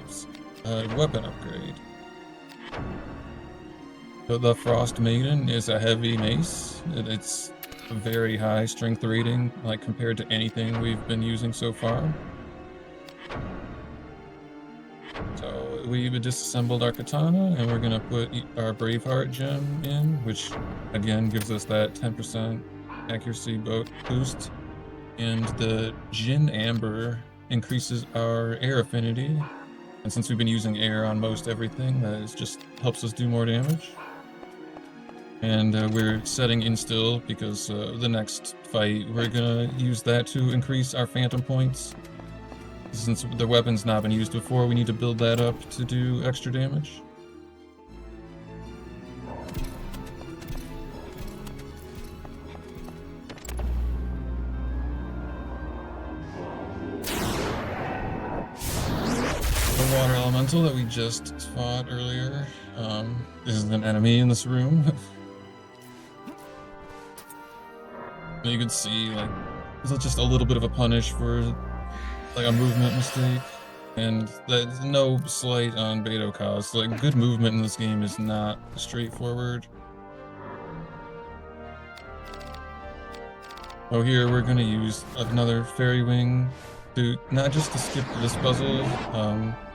a weapon upgrade. So the Frost Maiden is a heavy mace. It's a very high strength rating, like compared to anything we've been using so far. So we've disassembled our katana, and we're gonna put our Braveheart gem in, which again gives us that 10% accuracy boost. And the Jin Amber increases our air affinity. And since we've been using air on most everything, that is just helps us do more damage. And we're setting instill because the next fight, we're gonna use that to increase our phantom points. Since the weapon's not been used before, we need to build that up to do extra damage. The water elemental that we just fought earlier is an enemy in this room. You can see, like, there's just a little bit of a punish for like a movement mistake, and that's no slight on BetoKos. Like, good movement in this game is not straightforward. Oh, here we're gonna use another fairy wing to not just to skip this puzzle,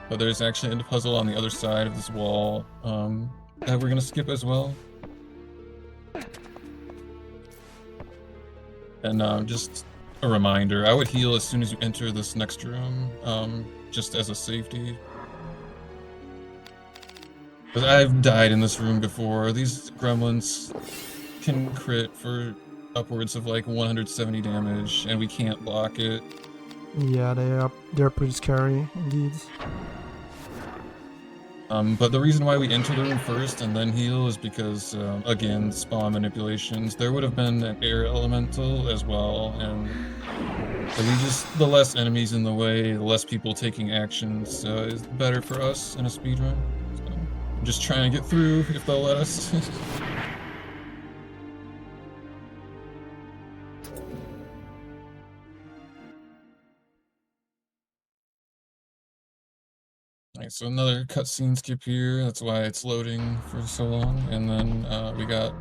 but there's actually a puzzle on the other side of this wall that we're gonna skip as well. And just a reminder, I would heal as soon as you enter this next room, just as a safety. Because I've died in this room before. These gremlins can crit for upwards of like 170 damage, and we can't block it. Yeah, they're pretty scary indeed. But the reason why we enter the room first and then heal is because, again, spawn manipulations. There would have been an air elemental as well, and the less enemies in the way, the less people taking actions is better for us in a speedrun. So I'm just trying to get through if they'll let us. Alright, so another cutscene skip here, that's why it's loading for so long, and then we got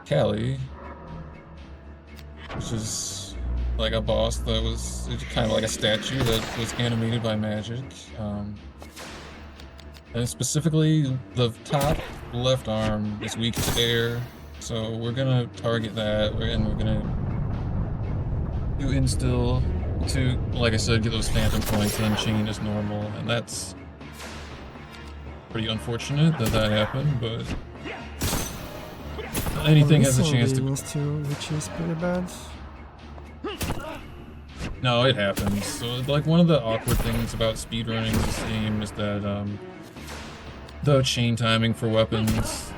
Callie, which is like a boss that was kind of like a statue that was animated by magic. And specifically, the top left arm is weak to air, so we're gonna target that, and we're gonna do instill to, like I said, get those phantom points, and then chain as normal, and that's pretty unfortunate that that happened, but anything has a chance to. Which is pretty bad. No, it happens. So, like, one of the awkward things about speedrunning this game is that the chain timing for weapons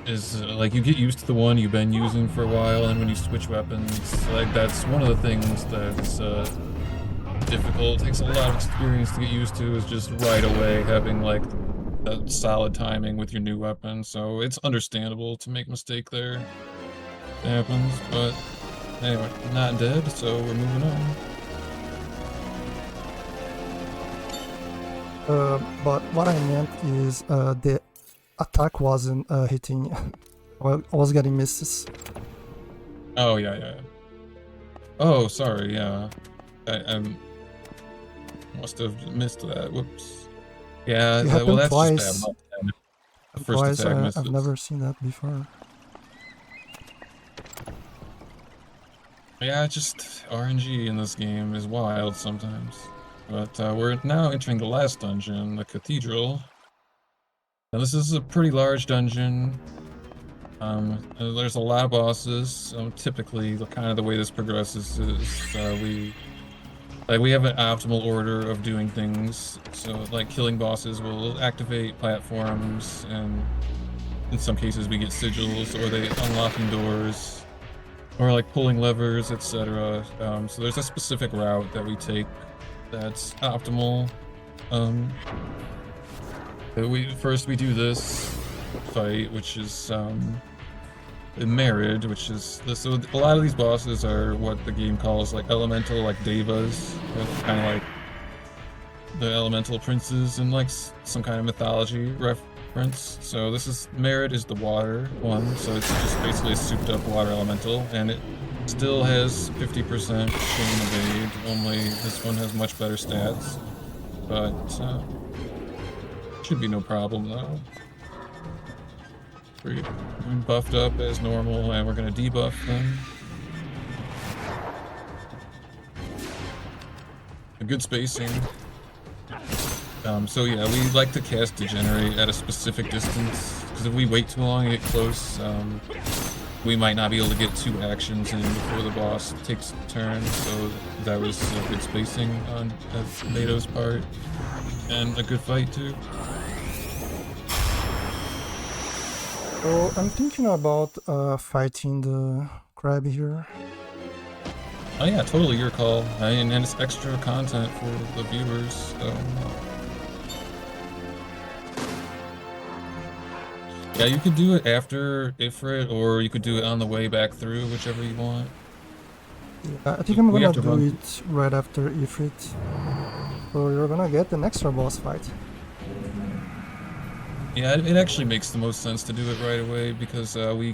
is like you get used to the one you've been using for a while, and when you switch weapons, like that's one of the things that's difficult. It takes a lot of experience to get used to. Is just right away having like a solid timing with your new weapon. So it's understandable to make a mistake there. It happens, but anyway, not dead, so we're moving on. But what I meant is the attack wasn't hitting. Well, I was getting misses. Oh yeah. Oh, sorry, yeah. I must have missed that. Whoops. Yeah, well that's twice. just bad luck. The first Twice, attack misses. I've never seen that before. Yeah, just RNG in this game is wild sometimes. But we're now entering the last dungeon, the Cathedral. Now this is a pretty large dungeon. There's a lot of bosses. Typically, the way this progresses is we have an optimal order of doing things. So like killing bosses will activate platforms, and in some cases we get sigils, or they unlocking doors, or like pulling levers, etc. So there's a specific route that we take that's optimal. We do this fight, which is Merid, which is so a lot of these bosses are what the game calls like elemental, like devas, kind of like the elemental princes in like some kind of mythology reference. So this is Merid is the water one, so it's just basically a souped up water elemental, and it still has 50% chain evade, only this one has much better stats, but should be no problem though. We're buffed up as normal, and we're going to debuff them. A good spacing. So yeah, we like to cast Degenerate at a specific distance, because if we wait too long and get close, we might not be able to get 2 actions in before the boss takes a turn, so that was a good spacing on Beto's part, and a good fight too. So I'm thinking about fighting the crab here. Oh yeah, totally your call. And it's extra content for the viewers, so... Yeah, you could do it after Ifrit, or you could do it on the way back through, whichever you want. Yeah, I think I'm gonna do it right after Ifrit. So you're gonna get an extra boss fight. Yeah, it actually makes the most sense to do it right away, because we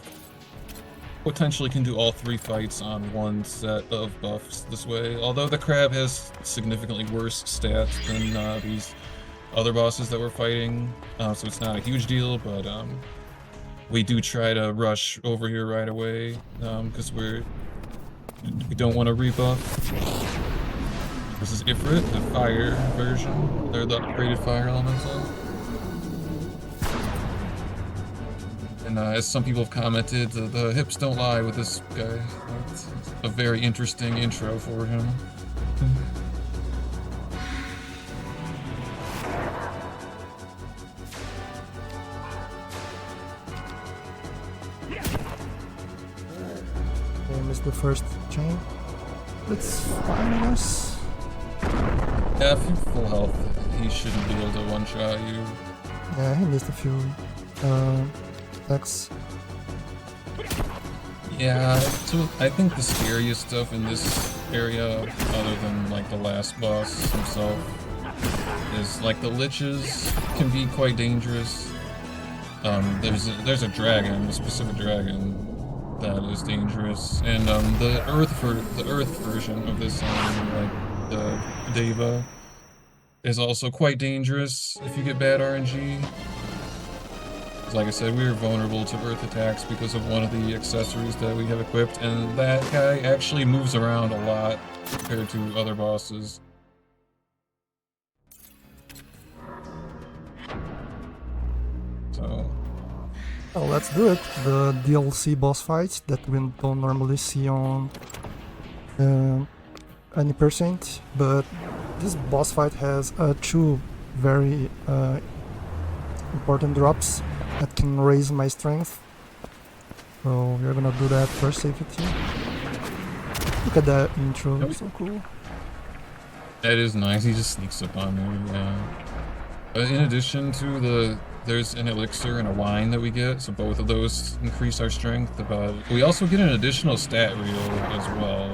potentially can do all 3 fights on one set of buffs this way. Although the crab has significantly worse stats than these other bosses that we're fighting, so it's not a huge deal, but we do try to rush over here right away, because we don't want to rebuff. This is Ifrit, the fire version. They're the upgraded fire elemental. And as some people have commented, the hips don't lie with this guy. It's a very interesting intro for him. Okay, missed the first chain. Let's find us. Yeah, if you're full health, he shouldn't be able to one-shot you. Yeah, he missed a few attacks. Yeah, so I think the scariest stuff in this area, other than like the last boss himself, is like the Liches can be quite dangerous. There's a dragon, a specific dragon, that is dangerous. And the earth version of this like the Deva is also quite dangerous if you get bad RNG. Like I said, we are vulnerable to earth attacks because of one of the accessories that we have equipped, and that guy actually moves around a lot compared to other bosses. So... Oh, let's do it. The DLC boss fights that we don't normally see on any percent, but this boss fight has two very important drops that can raise my strength. So we're gonna do that for safety. Look at that intro, so cool. That is nice, he just sneaks up on me, yeah. In addition to there's an elixir and a wine that we get, so both of those increase our strength, but we also get an additional stat reel as well,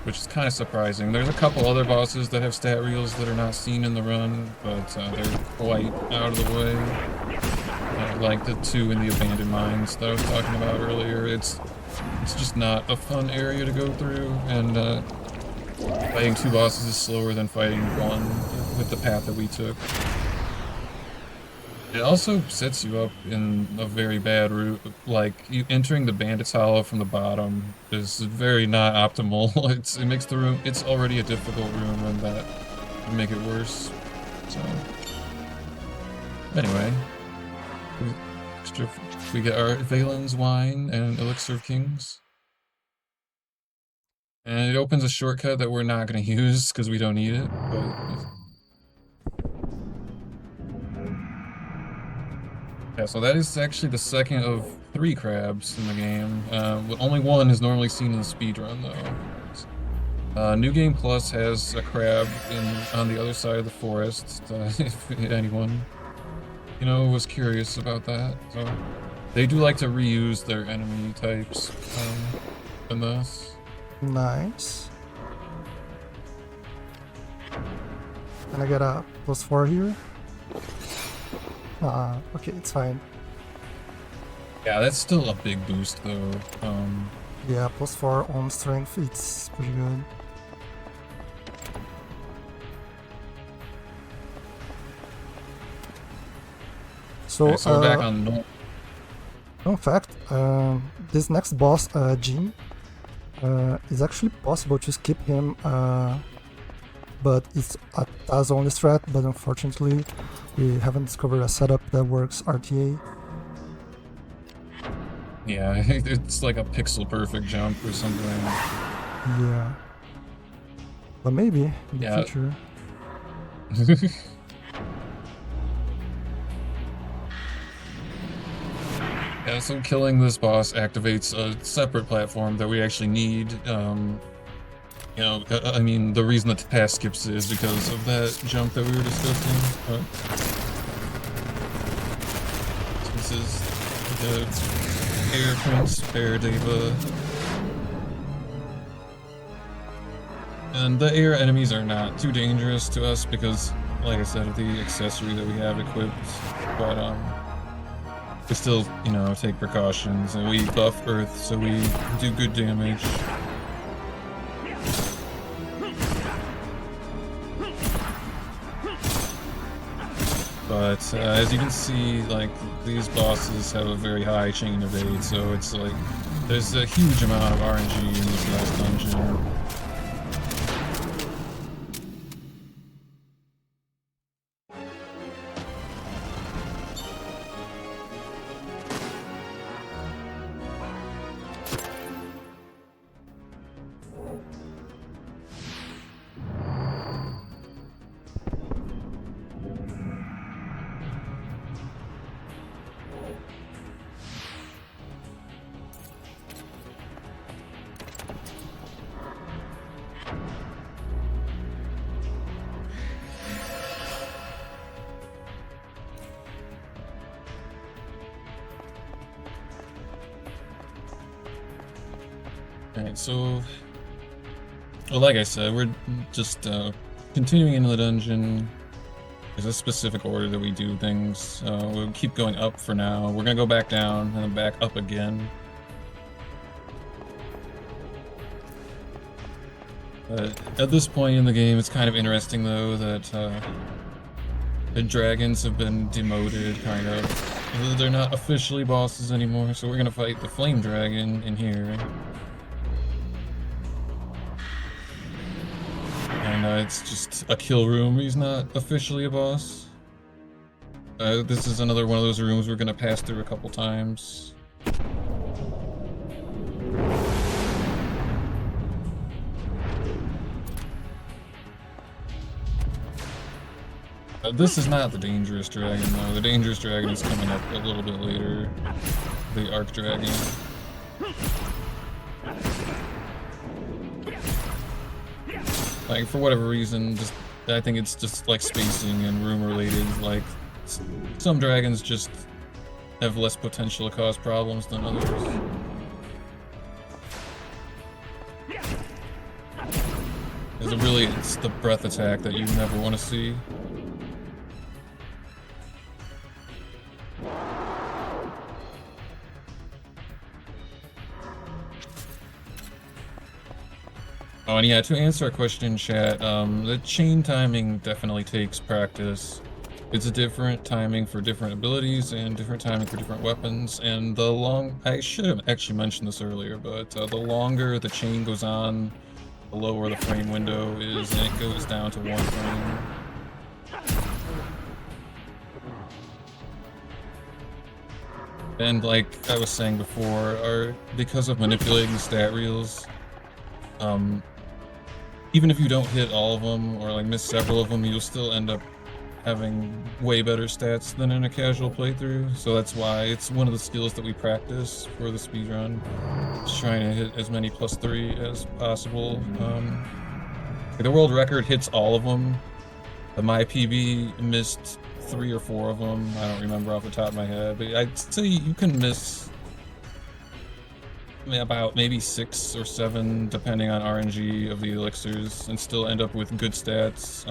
which is kind of surprising. There's a couple other bosses that have stat reels that are not seen in the run, but they're quite out of the way. Like the two in the abandoned mines that I was talking about earlier. It's just not a fun area to go through, and fighting two bosses is slower than fighting one with the path that we took. It also sets you up in a very bad route. Like, you entering the Bandit's Hollow from the bottom is very not optimal. It makes the room, it's already a difficult room, and that would make it worse. So, anyway, we get our Valen's wine and Elixir of Kings. And it opens a shortcut that we're not going to use because we don't need it, but... Yeah, so that is actually the second of 3 crabs in the game. Only one is normally seen in the speedrun, though. New Game Plus has a crab on the other side of the forest, if anyone, was curious about that. So they do like to reuse their enemy types in this. Nice. And I get a +4 here. Okay, it's fine. Yeah, that's still a big boost, though. Yeah, +4 on strength, it's pretty good. So, okay, so we're back on normal. In fact, this next boss, Jin, is actually possible to skip him, but it's a task-only strat, but unfortunately we haven't discovered a setup that works RTA. Yeah, it's like a pixel-perfect jump or something. Yeah. But maybe in the future. Yeah, so killing this boss activates a separate platform that we actually need. I mean, the reason the task skips is because of that jump that we were discussing. This is the Air Prince, Air Deva. And the air enemies are not too dangerous to us because, like I said, of the accessory that we have equipped. But, we still, take precautions, and we buff Earth, so we do good damage. But as you can see, like, these bosses have a very high chain evade, so it's like there's a huge amount of RNG in this last dungeon. Alright, so, well, like I said, we're just continuing into the dungeon. There's a specific order that we do things. We'll keep going up for now. We're gonna go back down and then back up again. At this point in the game, it's kind of interesting though that the dragons have been demoted, kind of. They're not officially bosses anymore, so we're gonna fight the flame dragon in here. And it's just a kill room. He's not officially a boss. This is another one of those rooms we're gonna pass through a couple times. This is not the dangerous dragon though. The dangerous dragon is coming up a little bit later. The arc dragon. Like, for whatever reason, I think it's just like spacing and room related. Like, some dragons just have less potential to cause problems than others. It's the breath attack that you never want to see. Oh, and yeah, to answer a question in chat, the chain timing definitely takes practice. It's a different timing for different abilities and different timing for different weapons, and I should have actually mentioned this earlier, but the longer the chain goes on, the lower the frame window is, and it goes down to 1 frame. And like I was saying before, because of manipulating the stat reels, even if you don't hit all of them or like miss several of them, you'll still end up having way better stats than in a casual playthrough. So that's why it's one of the skills that we practice for the speedrun. Just trying to hit as many +3 as possible. The world record hits all of them. My PB missed 3 or 4 of them. I don't remember off the top of my head, but I'd say you can miss about maybe 6 or 7, depending on RNG of the elixirs, and still end up with good stats.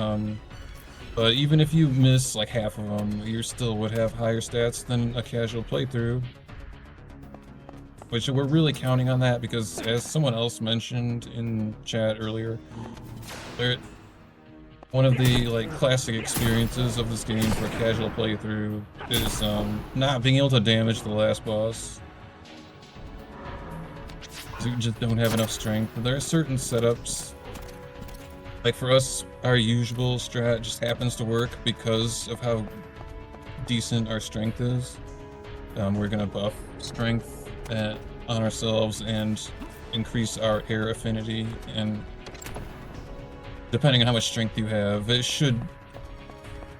But even if you miss like half of them, you still would have higher stats than a casual playthrough. Which we're really counting on that because, as someone else mentioned in chat earlier, one of the like classic experiences of this game for a casual playthrough is not being able to damage the last boss. You just don't have enough strength. There are certain setups, like for us, our usual strat just happens to work because of how decent our strength is. We're gonna buff strength on ourselves and increase our air affinity, and depending on how much strength you have, it should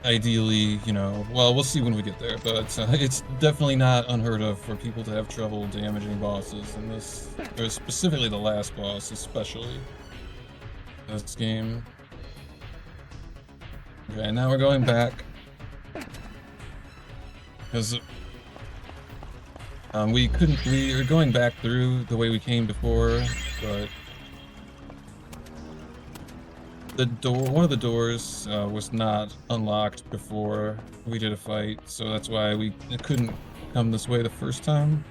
ideally, well, we'll see when we get there, but it's definitely not unheard of for people to have trouble damaging bosses in this, or specifically the last boss, especially in this game. Okay, now we're going back, because we are going back through the way we came before, but one of the doors was not unlocked before we did a fight, so that's why we couldn't come this way the first time.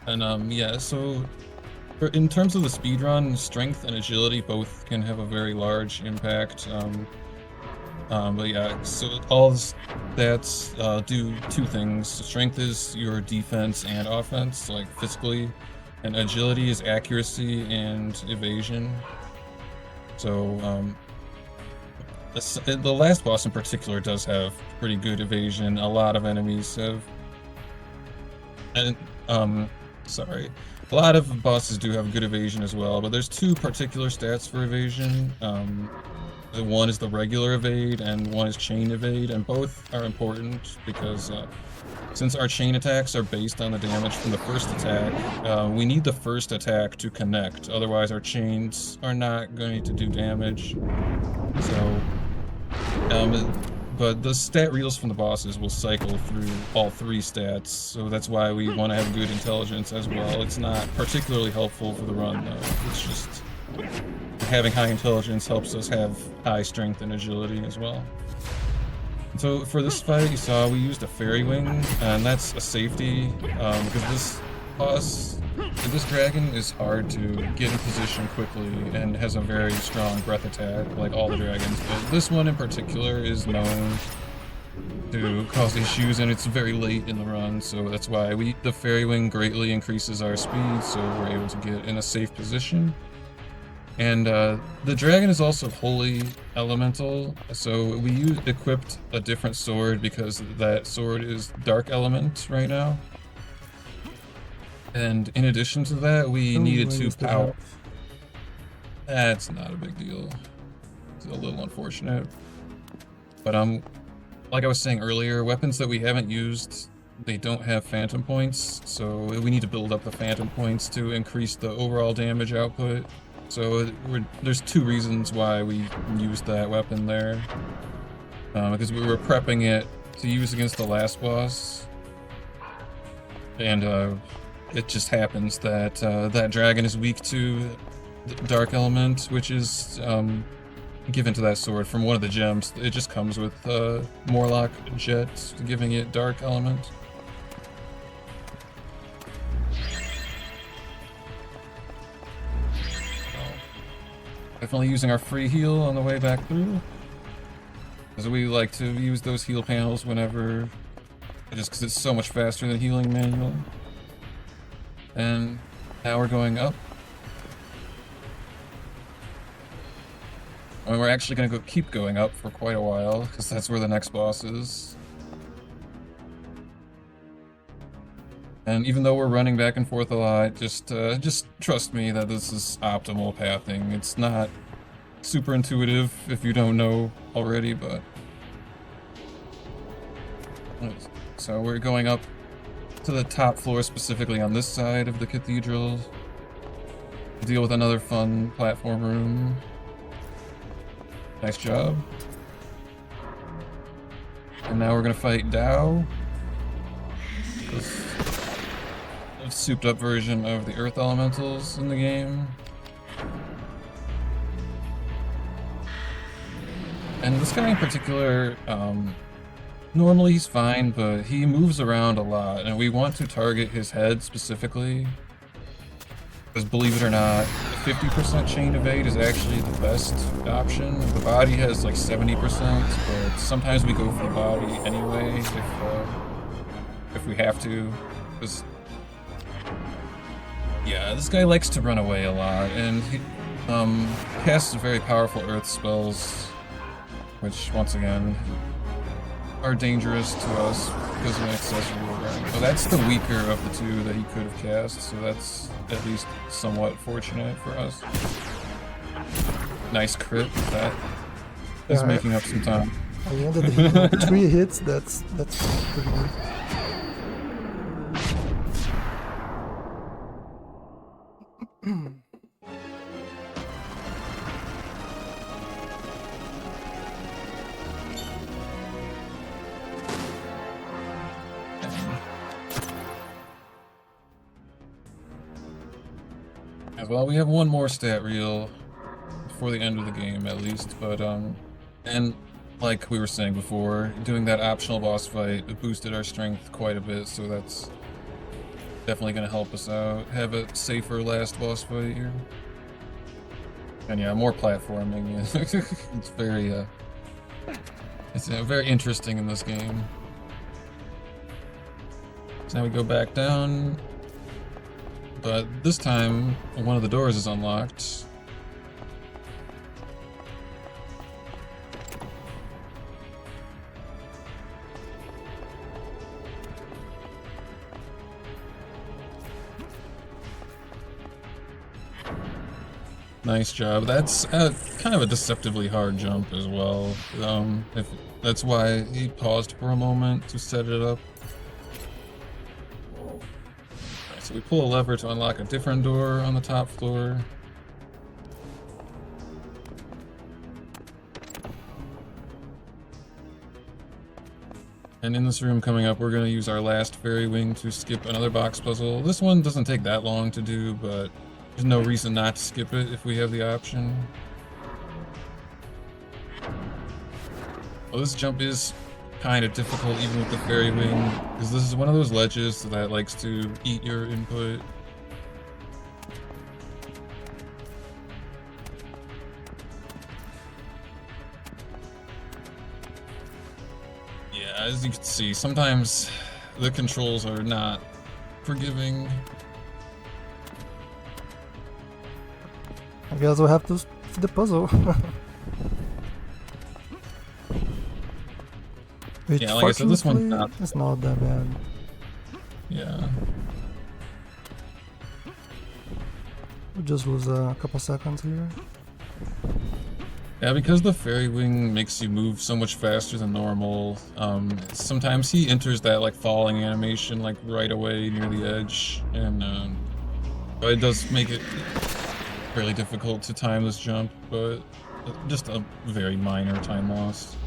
And yeah, so in terms of the speedrun, strength and agility both can have a very large impact. But yeah, so all the stats do 2 things. Strength is your defense and offense, like physically, and agility is accuracy and evasion. So the last boss in particular does have pretty good evasion. A lot of enemies have, and a lot of bosses do have good evasion as well, but there's 2 particular stats for evasion. One is the regular evade, and one is chain evade, and both are important because since our chain attacks are based on the damage from the first attack, we need the first attack to connect, otherwise our chains are not going to do damage. So, but the stat reels from the bosses will cycle through all 3 stats, so that's why we want to have good intelligence as well. It's not particularly helpful for the run though, it's just having high intelligence helps us have high strength and agility as well. So for this fight, you saw we used a fairy wing, and that's a safety, because this dragon is hard to get in position quickly and has a very strong breath attack, like all the dragons. But this one in particular is known to cause issues, and it's very late in the run, so that's why the fairy wing greatly increases our speed, so we're able to get in a safe position. And the dragon is also holy elemental, so we equipped a different sword because that sword is dark element right now. And in addition to that, we needed to power. That's not a big deal. It's a little unfortunate. But like I was saying earlier, weapons that we haven't used, they don't have phantom points, so we need to build up the phantom points to increase the overall damage output. So there's two reasons why we used that weapon there. Because we were prepping it to use against the last boss. And it just happens that that dragon is weak to the dark element, which is given to that sword from one of the gems. It just comes with Morlock Jet, giving it dark element. Definitely using our free heal on the way back through, because we like to use those heal panels whenever, just because it's so much faster than healing manually. And now we're going up. And we're actually going to keep going up for quite a while, because that's where the next boss is. And even though we're running back and forth a lot, just trust me that this is optimal pathing. It's not super intuitive if you don't know already, but... So we're going up to the top floor, specifically on this side of the cathedral, to deal with another fun platform room. Nice job. And now we're gonna fight Dao. A souped up version of the earth elementals in the game. And this guy in particular, normally he's fine, but he moves around a lot, and we want to target his head specifically. Because believe it or not, a 50% chain evade is actually the best option. The body has like 70%, but sometimes we go for the body anyway if we have to. Because yeah, this guy likes to run away a lot, and he casts very powerful earth spells, which once again are dangerous to us because of an accessory overrun. But that's the weaker of the two that he could have cast, so that's at least somewhat fortunate for us. Nice crit, that is making up some time. I ended the 3 hits, that's pretty good. Well, we have one more stat reel before the end of the game, at least, but, and like we were saying before, doing that optional boss fight, it boosted our strength quite a bit, so that's definitely going to help us out. Have a safer last boss fight here. And yeah, more platforming. It's very interesting in this game. So now we go back down. But this time, one of the doors is unlocked. Nice job. That's kind of a deceptively hard jump as well. That's why he paused for a moment to set it up. So we pull a lever to unlock a different door on the top floor. And in this room coming up, we're going to use our last fairy wing to skip another box puzzle. This one doesn't take that long to do, but there's no reason not to skip it if we have the option. Well, this jump is kind of difficult even with the Fairy Wing, because this is one of those ledges that likes to eat your input. Yeah, as you can see, sometimes the controls are not forgiving. I guess we'll have to see the puzzle. Which, yeah, like I said, this one's not. It's not that bad. Yeah. We'll just lose a couple seconds here. Yeah, because the Fairy Wing makes you move so much faster than normal, sometimes he enters that like falling animation like right away near the edge, and it does make it fairly difficult to time this jump, but just a very minor time loss.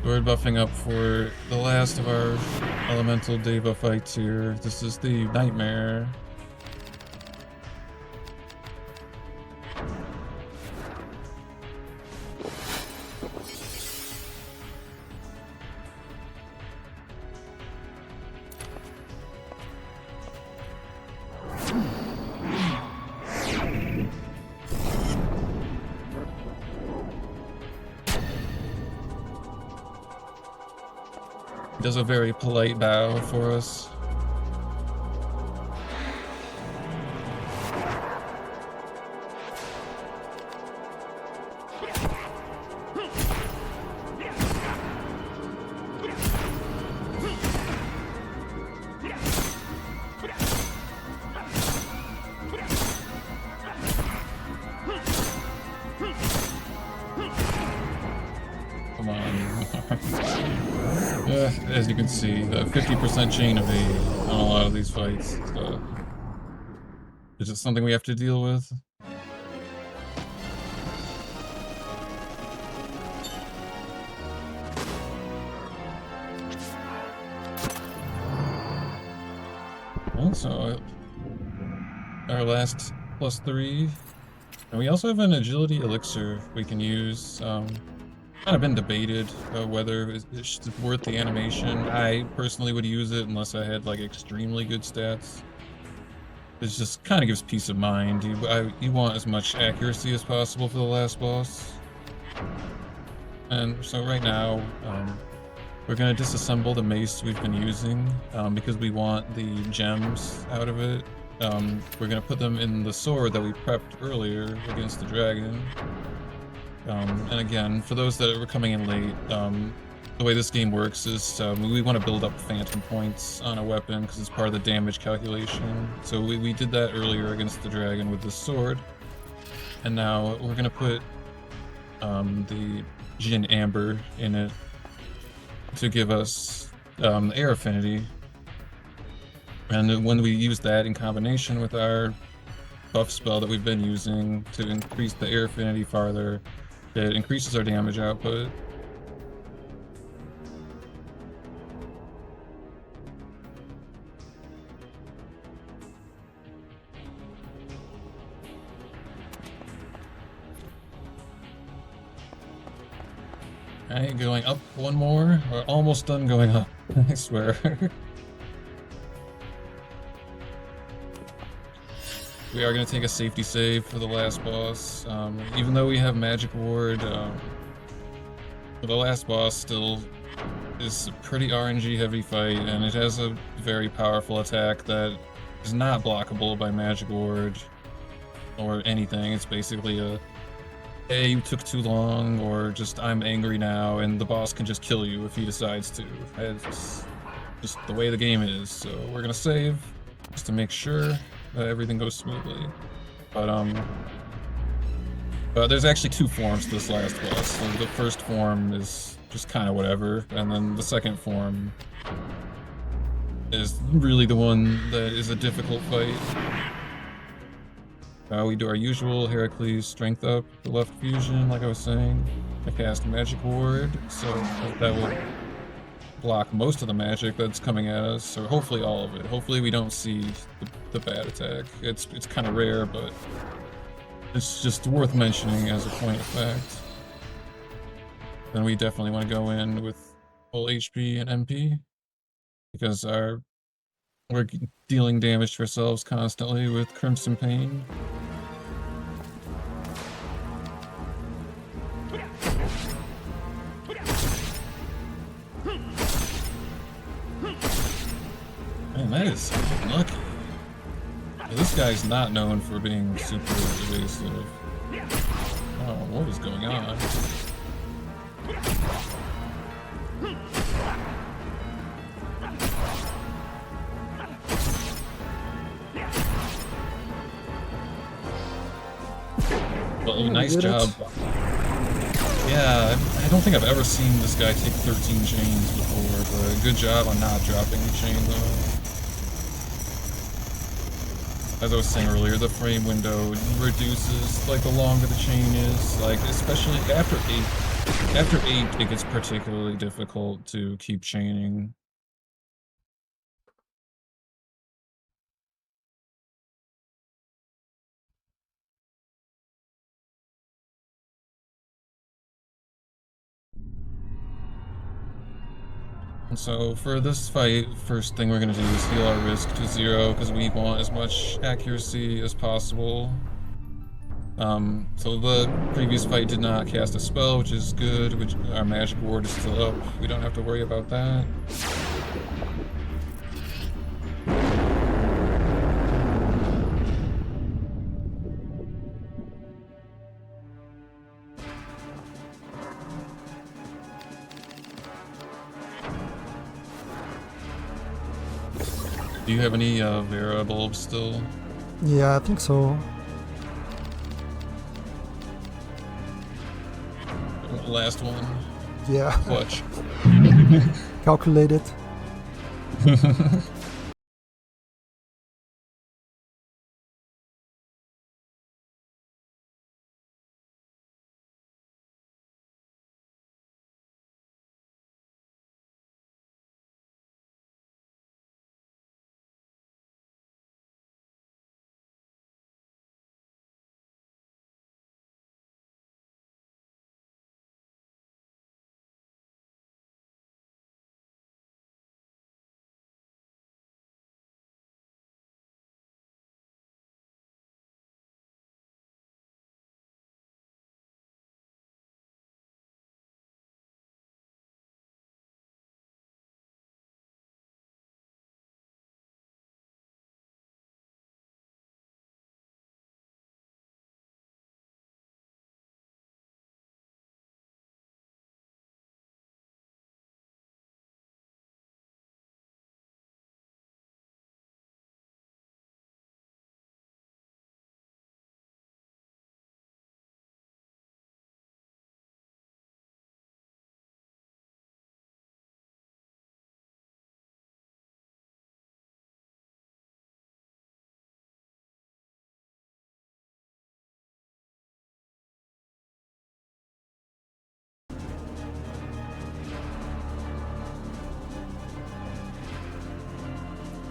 We're buffing up for the last of our elemental Deva fights here. This is the Nightmare. Does a very polite bow for us. Come on. As you can see, the 50% chain evade on a lot of these fights. So it's just something we have to deal with. Also, our last +3. And we also have an agility elixir we can use. Kind of been debated whether it's worth the animation. I personally would use it unless I had like extremely good stats. It just kind of gives peace of mind. You want as much accuracy as possible for the last boss. And so right now, we're going to disassemble the mace we've been using because we want the gems out of it. We're going to put them in the sword that we prepped earlier against the dragon. And again, for those that are coming in late, the way this game works is we want to build up phantom points on a weapon because it's part of the damage calculation. So we did that earlier against the dragon with the sword. And now we're going to put the Jin Amber in it to give us air affinity. And when we use that in combination with our buff spell that we've been using to increase the air affinity farther, it increases our damage output. Alright, going up one more. We're almost done going up, I swear. We are going to take a safety save for the last boss. Even though we have Magic Ward, the last boss still is a pretty RNG heavy fight, and it has a very powerful attack that is not blockable by Magic Ward or anything. It's basically a, hey, you took too long, or just I'm angry now, and the boss can just kill you if he decides to. It's just the way the game is. So we're going to save just to make sure that everything goes smoothly. But there's actually two forms to this last boss. So the first form is just kind of whatever, and then the second form is really the one that is a difficult fight. We do our usual Heracles strength up, the left fusion, like I was saying. I cast Magic Ward, so that will block most of the magic that's coming at us, or hopefully all of it. Hopefully we don't see the bad attack. It's kind of rare, but it's just worth mentioning as a point of fact. Then we definitely want to go in with full HP and MP because we're dealing damage to ourselves constantly with Crimson Pain. Man, that is lucky. This guy's not known for being super evasive. Oh, what is going on? Well, nice job. Yeah, I don't think I've ever seen this guy take 13 chains before, but good job on not dropping the chain though. As I was saying earlier, the frame window reduces like the longer the chain is, like especially after 8. After 8, it gets particularly difficult to keep chaining. And so for this fight, first thing we're going to do is heal our risk to 0 because we want as much accuracy as possible. So the previous fight did not cast a spell, which is good, which our magic ward is still up. We don't have to worry about that. Do you have any Vera bulbs still? Yeah, I think so. Last one. Yeah. Clutch. Calculated.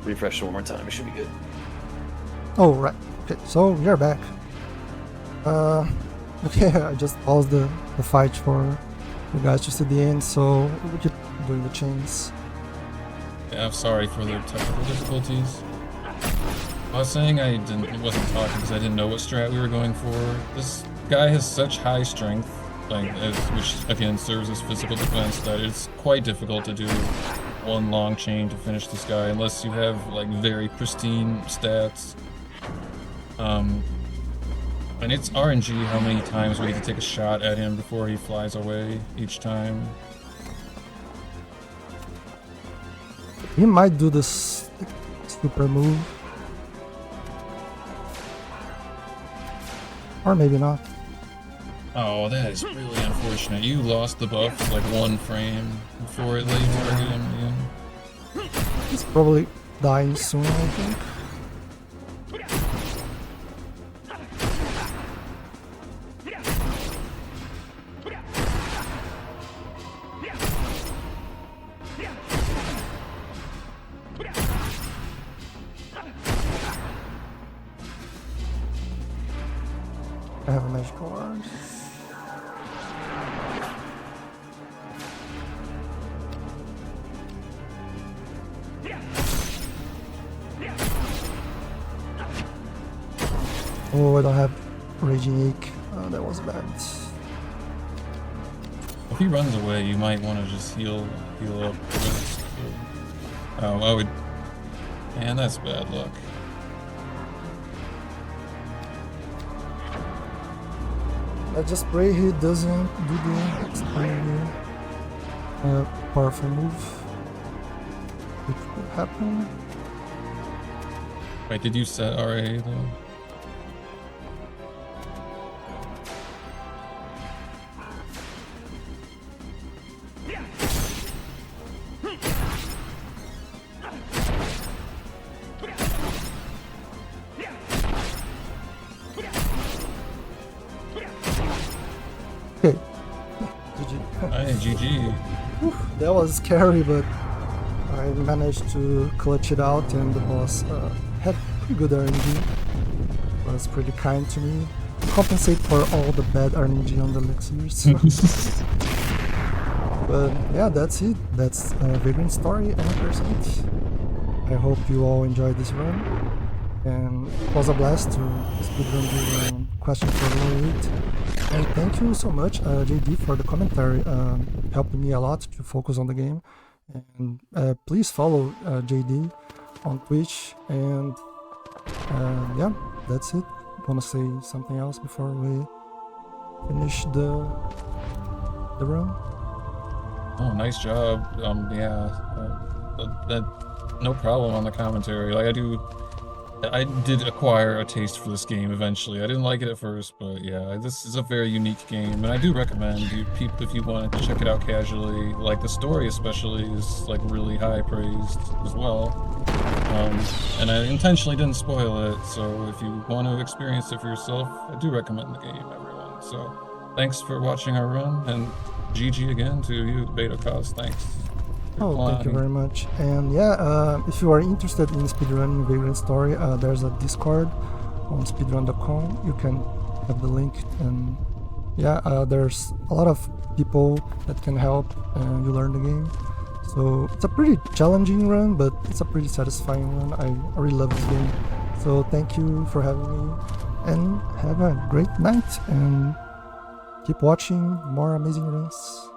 Refresh one more time, it should be good. Oh, right. Okay, so we are back. Okay, I just paused the fight for you guys to see the end, so we keep doing the chains. Yeah, I'm sorry for the technical difficulties. I was saying wasn't talking because I didn't know what strat we were going for. This guy has such high strength, which again serves as physical defense, that it's quite difficult to do one long chain to finish this guy unless you have like very pristine stats. And it's RNG how many times we need to take a shot at him before he flies away each time. He might do this super move. Or maybe not. Oh, that is really unfortunate. You lost the buff like 1 frame before it let you target him again. He's probably dying soon, I think. I have a magic ward. Oh, I don't have Raging Ache. That was bad. If he runs away, you might want to just heal up. Oh, I would. Man, that's bad luck. I just pray he doesn't do the extremely powerful move, which could happen. Wait, did you set RA though? Okay. GG. Hey, GG. Whew, that was scary, but I managed to clutch it out, and the boss had pretty good RNG. Was pretty kind to me. Compensate for all the bad RNG on the elixirs. But yeah, that's it. That's Vagrant story and percent. I hope you all enjoyed this run, and it was a blast to speedrun the question for Glory 8. And thank you so much, JD, for the commentary. Helped me a lot to focus on the game. And please follow JD on Twitch. And yeah, that's it. Wanna say something else before we finish the run? Oh, nice job. Yeah, no problem on the commentary. Like I did acquire a taste for this game eventually. I didn't like it at first, but yeah, this is a very unique game, and I do recommend you people if you want to check it out casually. Like the story especially is like really high praised as well. And I intentionally didn't spoil it, so if you want to experience it for yourself, I do recommend the game, everyone. So thanks for watching our run, and GG again to you, BetoKos. Thanks. Oh, thank you very much. And yeah, if you are interested in speedrunning Vagrant story, there's a Discord on speedrun.com. You can have the link, and yeah, there's a lot of people that can help you learn the game. So it's a pretty challenging run, but it's a pretty satisfying run. I really love this game. So thank you for having me, and have a great night, and keep watching more amazing runs.